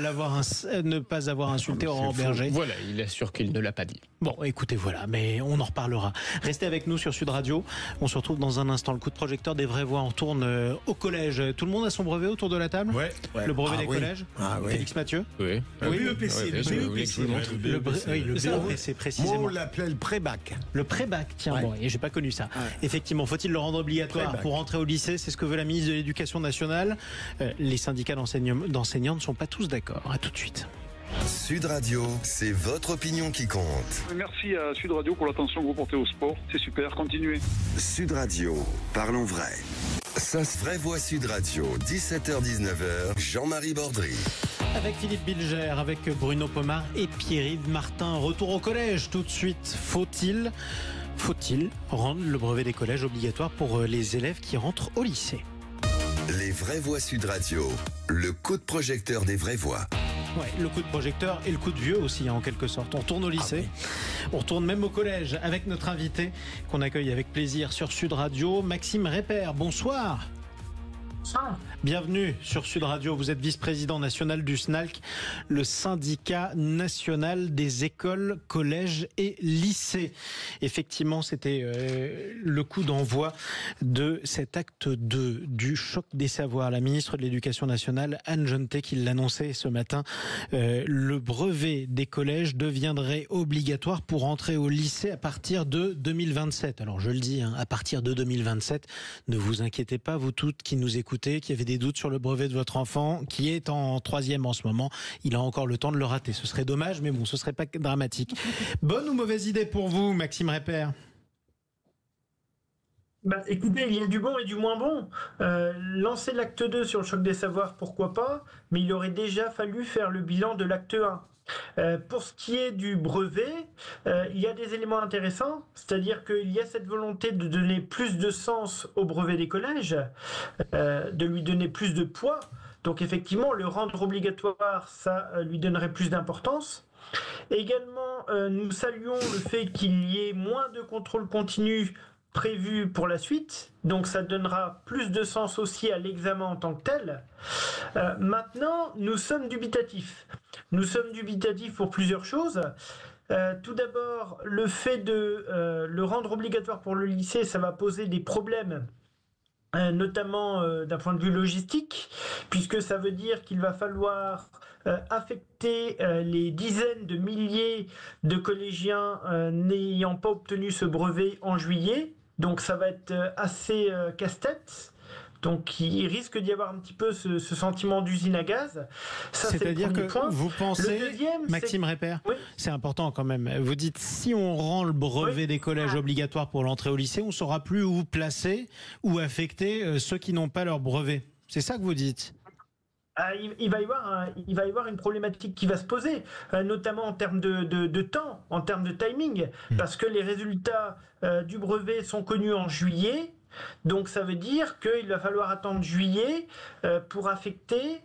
avoir insulté Aurore Berger. Voilà, il assure qu'il ne l'a pas dit. Bon, écoutez, voilà, mais on en reparlera. Restez avec nous sur Sud Radio. On se retrouve dans un instant. Le coup de projecteur des vraies voix. On tourne au collège. Tout le monde a son brevet autour de la table? Le brevet des collèges. Félix Mathieu? Oui. BEPC. Le BEPC, précisément. Moi, on l'appelait le pré-bac. Le pré-bac, tiens, bon, et j'ai pas connu ça. Effectivement, faut-il le rendre obligatoire pour rentrer au lycée? C'est ce que veut la ministre de l'Éducation nationale. Les syndicats d'enseignants ne sont pas tous d'accord. À tout de suite. Sud Radio, c'est votre opinion qui compte. Merci à Sud Radio pour l'attention que vous portez au sport. C'est super, continuez. Sud Radio, parlons vrai. Ça se vraie voix Sud Radio, 17h-19h, Jean-Marie Bordry. Avec Philippe Bilger, avec Bruno Pomar et Pierre-Yves Martin. Retour au collège tout de suite. Faut-il rendre le brevet des collèges obligatoire pour les élèves qui rentrent au lycée? Les vraies voix Sud Radio, le coup de projecteur des vraies voix. Ouais, le coup de projecteur et le coup de vieux aussi, en quelque sorte. On retourne au lycée, on retourne même au collège avec notre invité qu'on accueille avec plaisir sur Sud Radio, Maxime Répert. Bonsoir. Bienvenue sur Sud Radio. Vous êtes vice-président national du SNALC, le syndicat national des écoles, collèges et lycées. Effectivement, c'était le coup d'envoi de cet acte 2 du choc des savoirs. La ministre de l'Éducation nationale, Anne Genetet, qui l'annonçait ce matin, le brevet des collèges deviendrait obligatoire pour entrer au lycée à partir de 2027. Alors je le dis, à partir de 2027, ne vous inquiétez pas, vous toutes qui nous écoutez, qui avez des doutes sur le brevet de votre enfant, qui est en 3e en ce moment, il a encore le temps de le rater. Ce serait dommage, mais bon, ce serait pas dramatique. Bonne ou mauvaise idée pour vous, Maxime Répert? Écoutez, il y a du bon et du moins bon. Lancer l'acte 2 sur le choc des savoirs, pourquoi pas, mais il aurait déjà fallu faire le bilan de l'acte 1. Pour ce qui est du brevet, il y a des éléments intéressants, c'est-à-dire qu'il y a cette volonté de donner plus de sens au brevet des collèges, de lui donner plus de poids. Donc effectivement, le rendre obligatoire, ça lui donnerait plus d'importance. Également, nous saluons le fait qu'il y ait moins de contrôle continu prévu pour la suite, donc ça donnera plus de sens aussi à l'examen en tant que tel. Maintenant, nous sommes dubitatifs. Nous sommes dubitatifs pour plusieurs choses. Tout d'abord, le fait de le rendre obligatoire pour le lycée, ça va poser des problèmes, notamment d'un point de vue logistique, puisque ça veut dire qu'il va falloir affecter les dizaines de milliers de collégiens n'ayant pas obtenu ce brevet en juillet. Donc ça va être assez casse-tête. Donc il risque d'y avoir un petit peu ce sentiment d'usine à gaz. C'est-à-dire que vous pensez, Maxime Répert, c'est important quand même, vous dites si on rend le brevet des collèges obligatoire pour l'entrée au lycée, on ne saura plus où placer, où affecter ceux qui n'ont pas leur brevet. C'est ça que vous dites? Il va y avoir une problématique qui va se poser, notamment en termes de temps, en termes de timing, parce que les résultats du brevet sont connus en juillet, donc ça veut dire qu'il va falloir attendre juillet pour affecter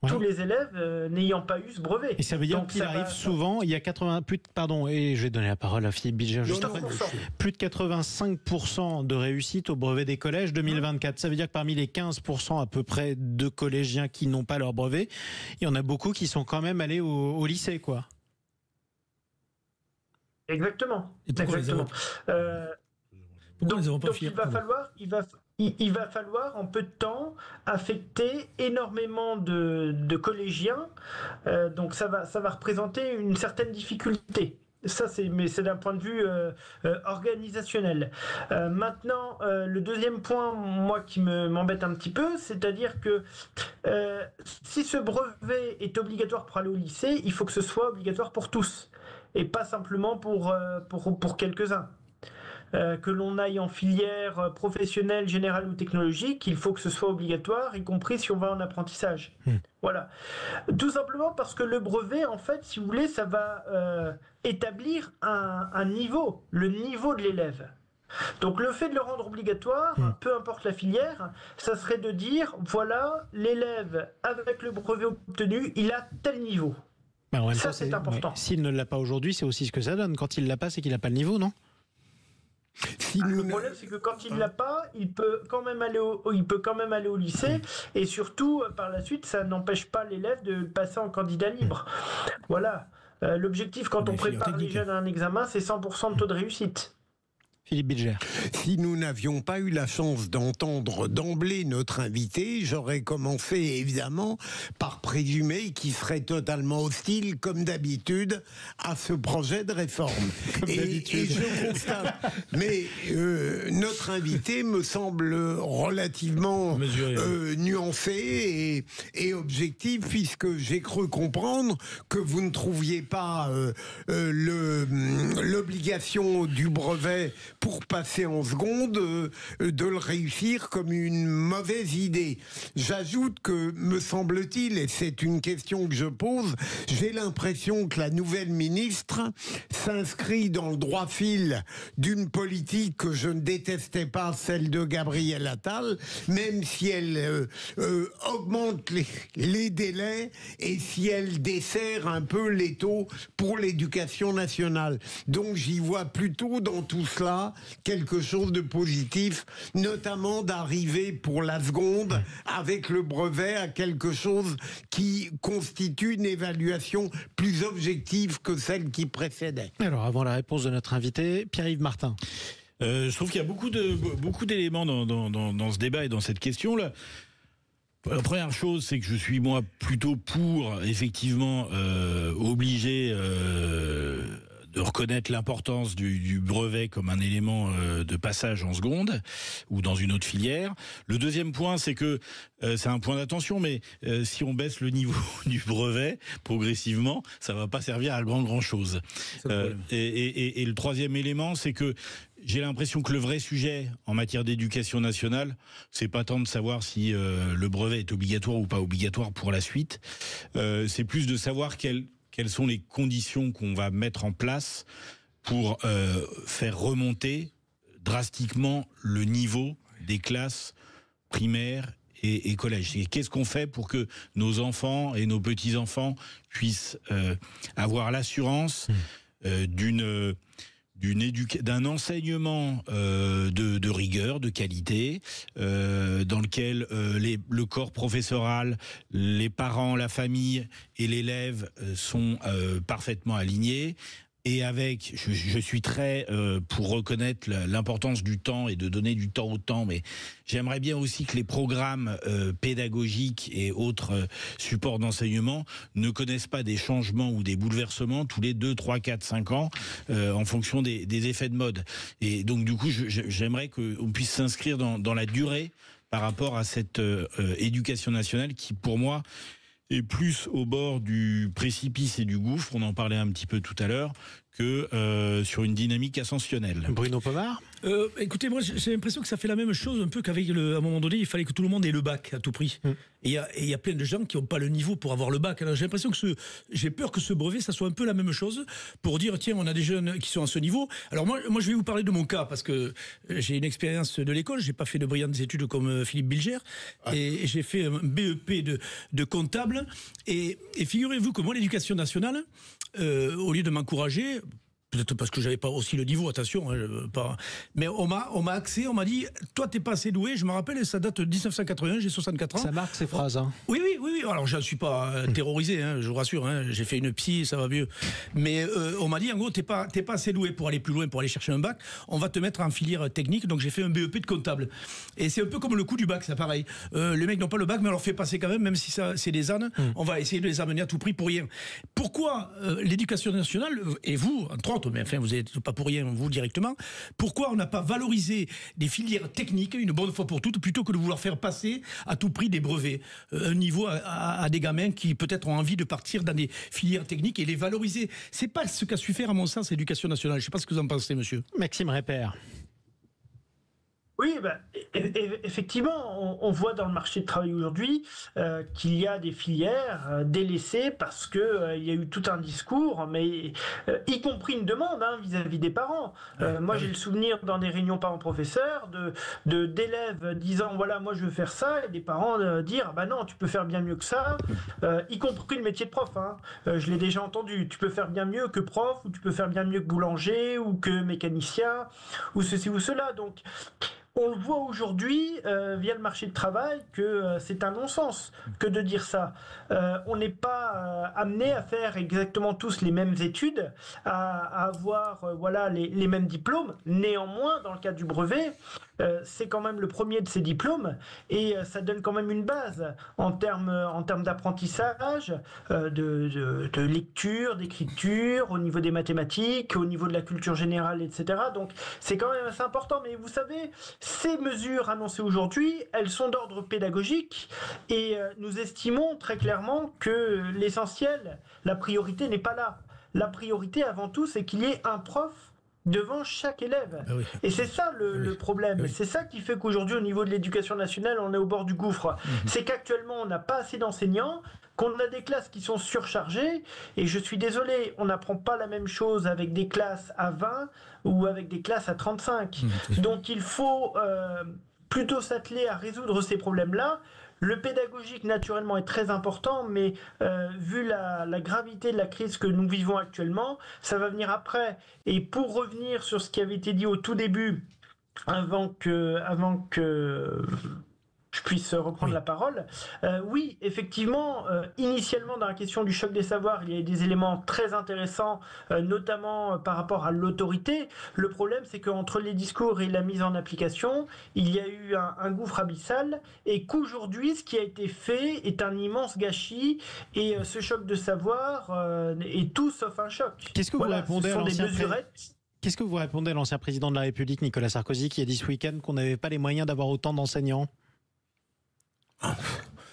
tous les élèves n'ayant pas eu ce brevet. Et ça veut dire qu'il arrive souvent, il y a et je vais donner la parole à Philippe Bilger juste après, plus de 85% de réussite au brevet des collèges 2024. Ça veut dire que parmi les 15% à peu près de collégiens qui n'ont pas leur brevet, il y en a beaucoup qui sont quand même allés au lycée, quoi. Exactement. Et pourquoi donc il va falloir en peu de temps affecter énormément de collégiens, donc ça va représenter une certaine difficulté. Ça, c'est d'un point de vue organisationnel. Maintenant, le deuxième point, moi, qui m'embête un petit peu, c'est-à-dire que si ce brevet est obligatoire pour aller au lycée, il faut que ce soit obligatoire pour tous, et pas simplement pour quelques-uns. que l'on aille en filière professionnelle, générale ou technologique, il faut que ce soit obligatoire, y compris si on va en apprentissage. Voilà. Tout simplement parce que le brevet, en fait, si vous voulez, ça va établir un niveau, le niveau de l'élève. Donc le fait de le rendre obligatoire, peu importe la filière, ça serait de dire, voilà, l'élève avec le brevet obtenu, il a tel niveau. Bah, ça, c'est important. S'il ne l'a pas aujourd'hui, c'est aussi ce que ça donne. Quand il l'a pas, c'est qu'il n'a pas le niveau, non ? Le problème, c'est que quand il l'a pas, il peut quand même aller au lycée, et surtout, par la suite, ça n'empêche pas l'élève de passer en candidat libre. Voilà. L'objectif, quand on prépare les jeunes à un examen, c'est 100% de taux de réussite. Philippe Bilger. Si nous n'avions pas eu la chance d'entendre d'emblée notre invité, j'aurais commencé évidemment par présumer qu'il serait totalement hostile, comme d'habitude, à ce projet de réforme. Et je constate. Mais notre invité me semble relativement nuancé et objectif, puisque j'ai cru comprendre que vous ne trouviez pas l'obligation du brevet pour passer en seconde, de le réussir comme une mauvaise idée. J'ajoute que, me semble-t-il, et c'est une question que je pose, j'ai l'impression que la nouvelle ministre s'inscrit dans le droit fil d'une politique que je ne détestais pas, celle de Gabriel Attal, même si elle augmente les délais et si elle dessert un peu les taux pour l'éducation nationale. Donc j'y vois plutôt dans tout cela quelque chose de positif, notamment d'arriver pour la seconde avec le brevet à quelque chose qui constitue une évaluation plus objective que celle qui précédait. Alors, avant la réponse de notre invité, Pierre-Yves Martin. Je trouve qu'il y a beaucoup d'éléments dans ce débat et dans cette question-là. La première chose, c'est que je suis moi plutôt pour, effectivement, obliger de reconnaître l'importance du brevet comme un élément de passage en seconde ou dans une autre filière. Le deuxième point, c'est que c'est un point d'attention, mais si on baisse le niveau du brevet progressivement, ça va pas servir à grand chose. Et le troisième élément, c'est que j'ai l'impression que le vrai sujet en matière d'éducation nationale, c'est pas tant de savoir si le brevet est obligatoire ou pas obligatoire pour la suite. C'est plus de savoir quelles sont les conditions qu'on va mettre en place pour faire remonter drastiquement le niveau des classes primaires et collèges. Qu'est-ce qu'on fait pour que nos enfants et nos petits-enfants puissent avoir l'assurance d'un enseignement de rigueur, de qualité, dans lequel le corps professoral, les parents, la famille et l'élève sont parfaitement alignés. Et avec, je suis très pour reconnaître l'importance du temps et de donner du temps au temps, mais j'aimerais bien aussi que les programmes pédagogiques et autres supports d'enseignement ne connaissent pas des changements ou des bouleversements tous les 2, 3, 4, 5 ans en fonction des effets de mode. Et donc du coup, j'aimerais qu'on puisse s'inscrire dans la durée par rapport à cette éducation nationale qui, pour moi, est plus au bord du précipice et du gouffre, on en parlait un petit peu tout à l'heure, que sur une dynamique ascensionnelle. Bruno Pomar ? Écoutez, moi j'ai l'impression que ça fait la même chose un peu qu'avec à un moment donné, il fallait que tout le monde ait le bac à tout prix. Et il y a plein de gens qui n'ont pas le niveau pour avoir le bac. Alors j'ai l'impression que j'ai peur que ce brevet, ça soit un peu la même chose pour dire, tiens, on a des jeunes qui sont à ce niveau. Alors moi je vais vous parler de mon cas, parce que j'ai une expérience de l'école, j'ai pas fait de brillantes études comme Philippe Bilger, et j'ai fait un BEP de comptable, et figurez-vous que moi, l'éducation nationale, au lieu de m'encourager, peut-être parce que j'avais pas aussi le niveau, attention, mais on m'a axé, on m'a dit, toi t'es pas assez doué, je me rappelle, ça date de 1981, j'ai 64 ans. Ça marque ces phrases, hein. Oui, alors je ne suis pas terrorisé, je vous rassure, j'ai fait une psy, ça va mieux. Mais on m'a dit, en gros, t'es pas assez doué pour aller plus loin, pour aller chercher un bac, on va te mettre en filière technique, donc j'ai fait un BEP de comptable. Et c'est un peu comme le coup du bac, c'est pareil. Les mecs n'ont pas le bac, mais on leur fait passer quand même si ça c'est des ânes, on va essayer de les amener à tout prix pour rien. Pourquoi l'éducation nationale, et vous, entre autres, mais enfin vous n'êtes pas pour rien vous directement, pourquoi on n'a pas valorisé des filières techniques une bonne fois pour toutes, plutôt que de vouloir faire passer à tout prix des brevets, un niveau à des gamins qui peut-être ont envie de partir dans des filières techniques et les valoriser. C'est pas ce qu'a su faire à mon sens l'éducation nationale. Je ne sais pas ce que vous en pensez, monsieur. Maxime Répert. Oui, effectivement, on voit dans le marché du travail aujourd'hui qu'il y a des filières délaissées parce que il y a eu tout un discours, mais y compris une demande vis-à-vis des parents. Moi, j'ai le souvenir dans des réunions parents-professeurs d'élèves disant voilà, moi je veux faire ça, et des parents dire bah non, tu peux faire bien mieux que ça, y compris le métier de prof. Je l'ai déjà entendu. Tu peux faire bien mieux que prof, ou tu peux faire bien mieux que boulanger, ou que mécanicien, ou ceci ou cela. Donc on le voit aujourd'hui via le marché du travail que c'est un non-sens que de dire ça. On n'est pas amené à faire exactement tous les mêmes études, à avoir les mêmes diplômes. Néanmoins, dans le cas du brevet, c'est quand même le premier de ces diplômes et ça donne quand même une base en termes d'apprentissage, de lecture, d'écriture, au niveau des mathématiques, au niveau de la culture générale, etc. Donc c'est quand même assez important. Mais vous savez, ces mesures annoncées aujourd'hui, elles sont d'ordre pédagogique et nous estimons très clairement que l'essentiel, la priorité n'est pas là. La priorité avant tout, c'est qu'il y ait un prof devant chaque élève. Ah oui. Et c'est ça le problème. Oui. C'est ça qui fait qu'aujourd'hui, au niveau de l'éducation nationale, on est au bord du gouffre. C'est qu'actuellement, on n'a pas assez d'enseignants, qu'on a des classes qui sont surchargées, et je suis désolé, on n'apprend pas la même chose avec des classes à 20 ou avec des classes à 35. Donc il faut plutôt s'atteler à résoudre ces problèmes-là. Le pédagogique, naturellement, est très important, mais vu la gravité de la crise que nous vivons actuellement, ça va venir après. Et pour revenir sur ce qui avait été dit au tout début, avant que je puisse reprendre la parole. Oui, effectivement, initialement dans la question du choc des savoirs, il y a des éléments très intéressants, notamment par rapport à l'autorité. Le problème, c'est qu'entre les discours et la mise en application, il y a eu un gouffre abyssal et qu'aujourd'hui, ce qui a été fait est un immense gâchis et ce choc de savoir est tout sauf un choc. Qu'est-ce que vous répondez Qu'est-ce que vous répondez à l'ancien président de la République, Nicolas Sarkozy, qui a dit ce week-end qu'on n'avait pas les moyens d'avoir autant d'enseignants ?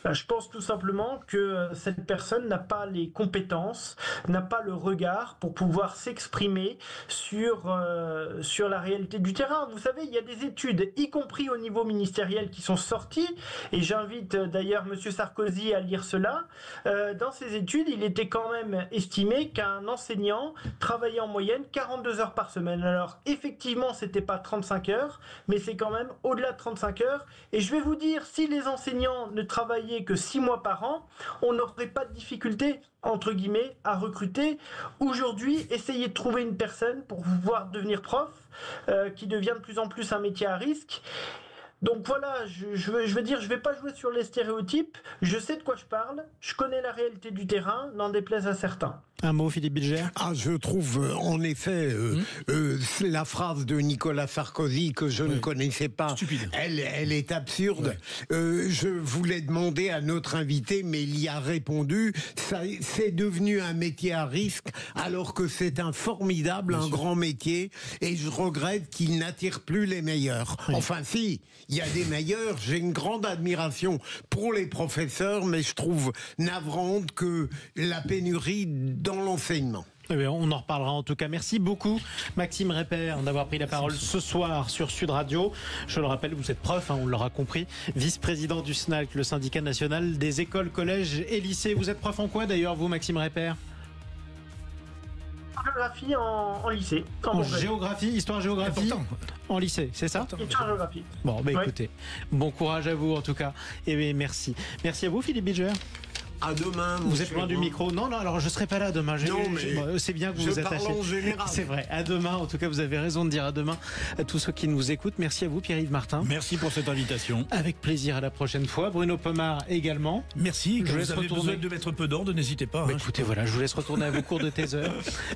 Je pense tout simplement que cette personne n'a pas les compétences, n'a pas le regard pour pouvoir s'exprimer sur la réalité du terrain. Vous savez, il y a des études, y compris au niveau ministériel, qui sont sorties, et j'invite d'ailleurs M. Sarkozy à lire cela. Dans ces études, il était quand même estimé qu'un enseignant travaillait en moyenne 42 heures par semaine. Alors effectivement, c'était pas 35 heures, mais c'est quand même au-delà de 35 heures. Et je vais vous dire, si les enseignants ne travaillaient que 6 mois par an, on n'aurait pas de difficulté, entre guillemets, à recruter. Aujourd'hui, essayez de trouver une personne pour pouvoir devenir prof, qui devient de plus en plus un métier à risque. Donc voilà, je veux dire, je vais pas jouer sur les stéréotypes, je sais de quoi je parle, je connais la réalité du terrain, n'en déplaise à certains. Un mot, Philippe Bilger. Je trouve en effet la phrase de Nicolas Sarkozy que je ne connaissais pas, elle est absurde. Je voulais demander à notre invité, mais il y a répondu, c'est devenu un métier à risque alors que c'est un formidable, un grand métier, et je regrette qu'il n'attire plus les meilleurs. Enfin si, il y a des meilleurs, j'ai une grande admiration pour les professeurs, mais je trouve navrante que la pénurie dans l'enseignement. On en reparlera en tout cas. Merci beaucoup Maxime Répert d'avoir pris la parole ce soir sur Sud Radio. Je le rappelle, vous êtes prof, on l'aura compris, vice-président du SNALC, le syndicat national des écoles, collèges et lycées. Vous êtes prof en quoi d'ailleurs, vous, Maxime Répert ? Géographie en lycée. En géographie, histoire-géographie en lycée, c'est ça ? Histoire-géographie. Bon, écoutez, bon courage à vous en tout cas. Et merci. Merci à vous Philippe Bilger. À demain. Vous êtes loin du micro. Non, alors je serai pas là demain. C'est bien que vous vous attachez. En général. C'est vrai. À demain. En tout cas, vous avez raison de dire à demain à tous ceux qui nous écoutent. Merci à vous, Pierre-Yves Martin. Merci pour cette invitation. Avec plaisir, à la prochaine fois. Bruno Pomar également. Merci. Quand vous avez besoin de mettre un peu d'ordre, n'hésitez pas. Écoutez, voilà, je vous laisse retourner à vos cours de taser,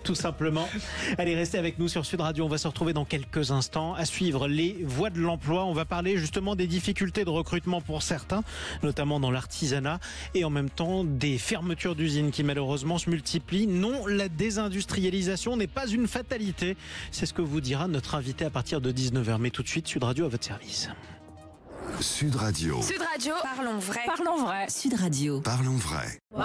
tout simplement. Allez, restez avec nous sur Sud Radio. On va se retrouver dans quelques instants à suivre les voies de l'emploi. On va parler justement des difficultés de recrutement pour certains, notamment dans l'artisanat, et en même temps des fermetures d'usines qui malheureusement se multiplient. Non, la désindustrialisation n'est pas une fatalité. C'est ce que vous dira notre invité à partir de 19h. Mais tout de suite, Sud Radio à votre service. Sud Radio. Sud Radio. Parlons vrai. Parlons vrai. Sud Radio. Parlons vrai. Wow.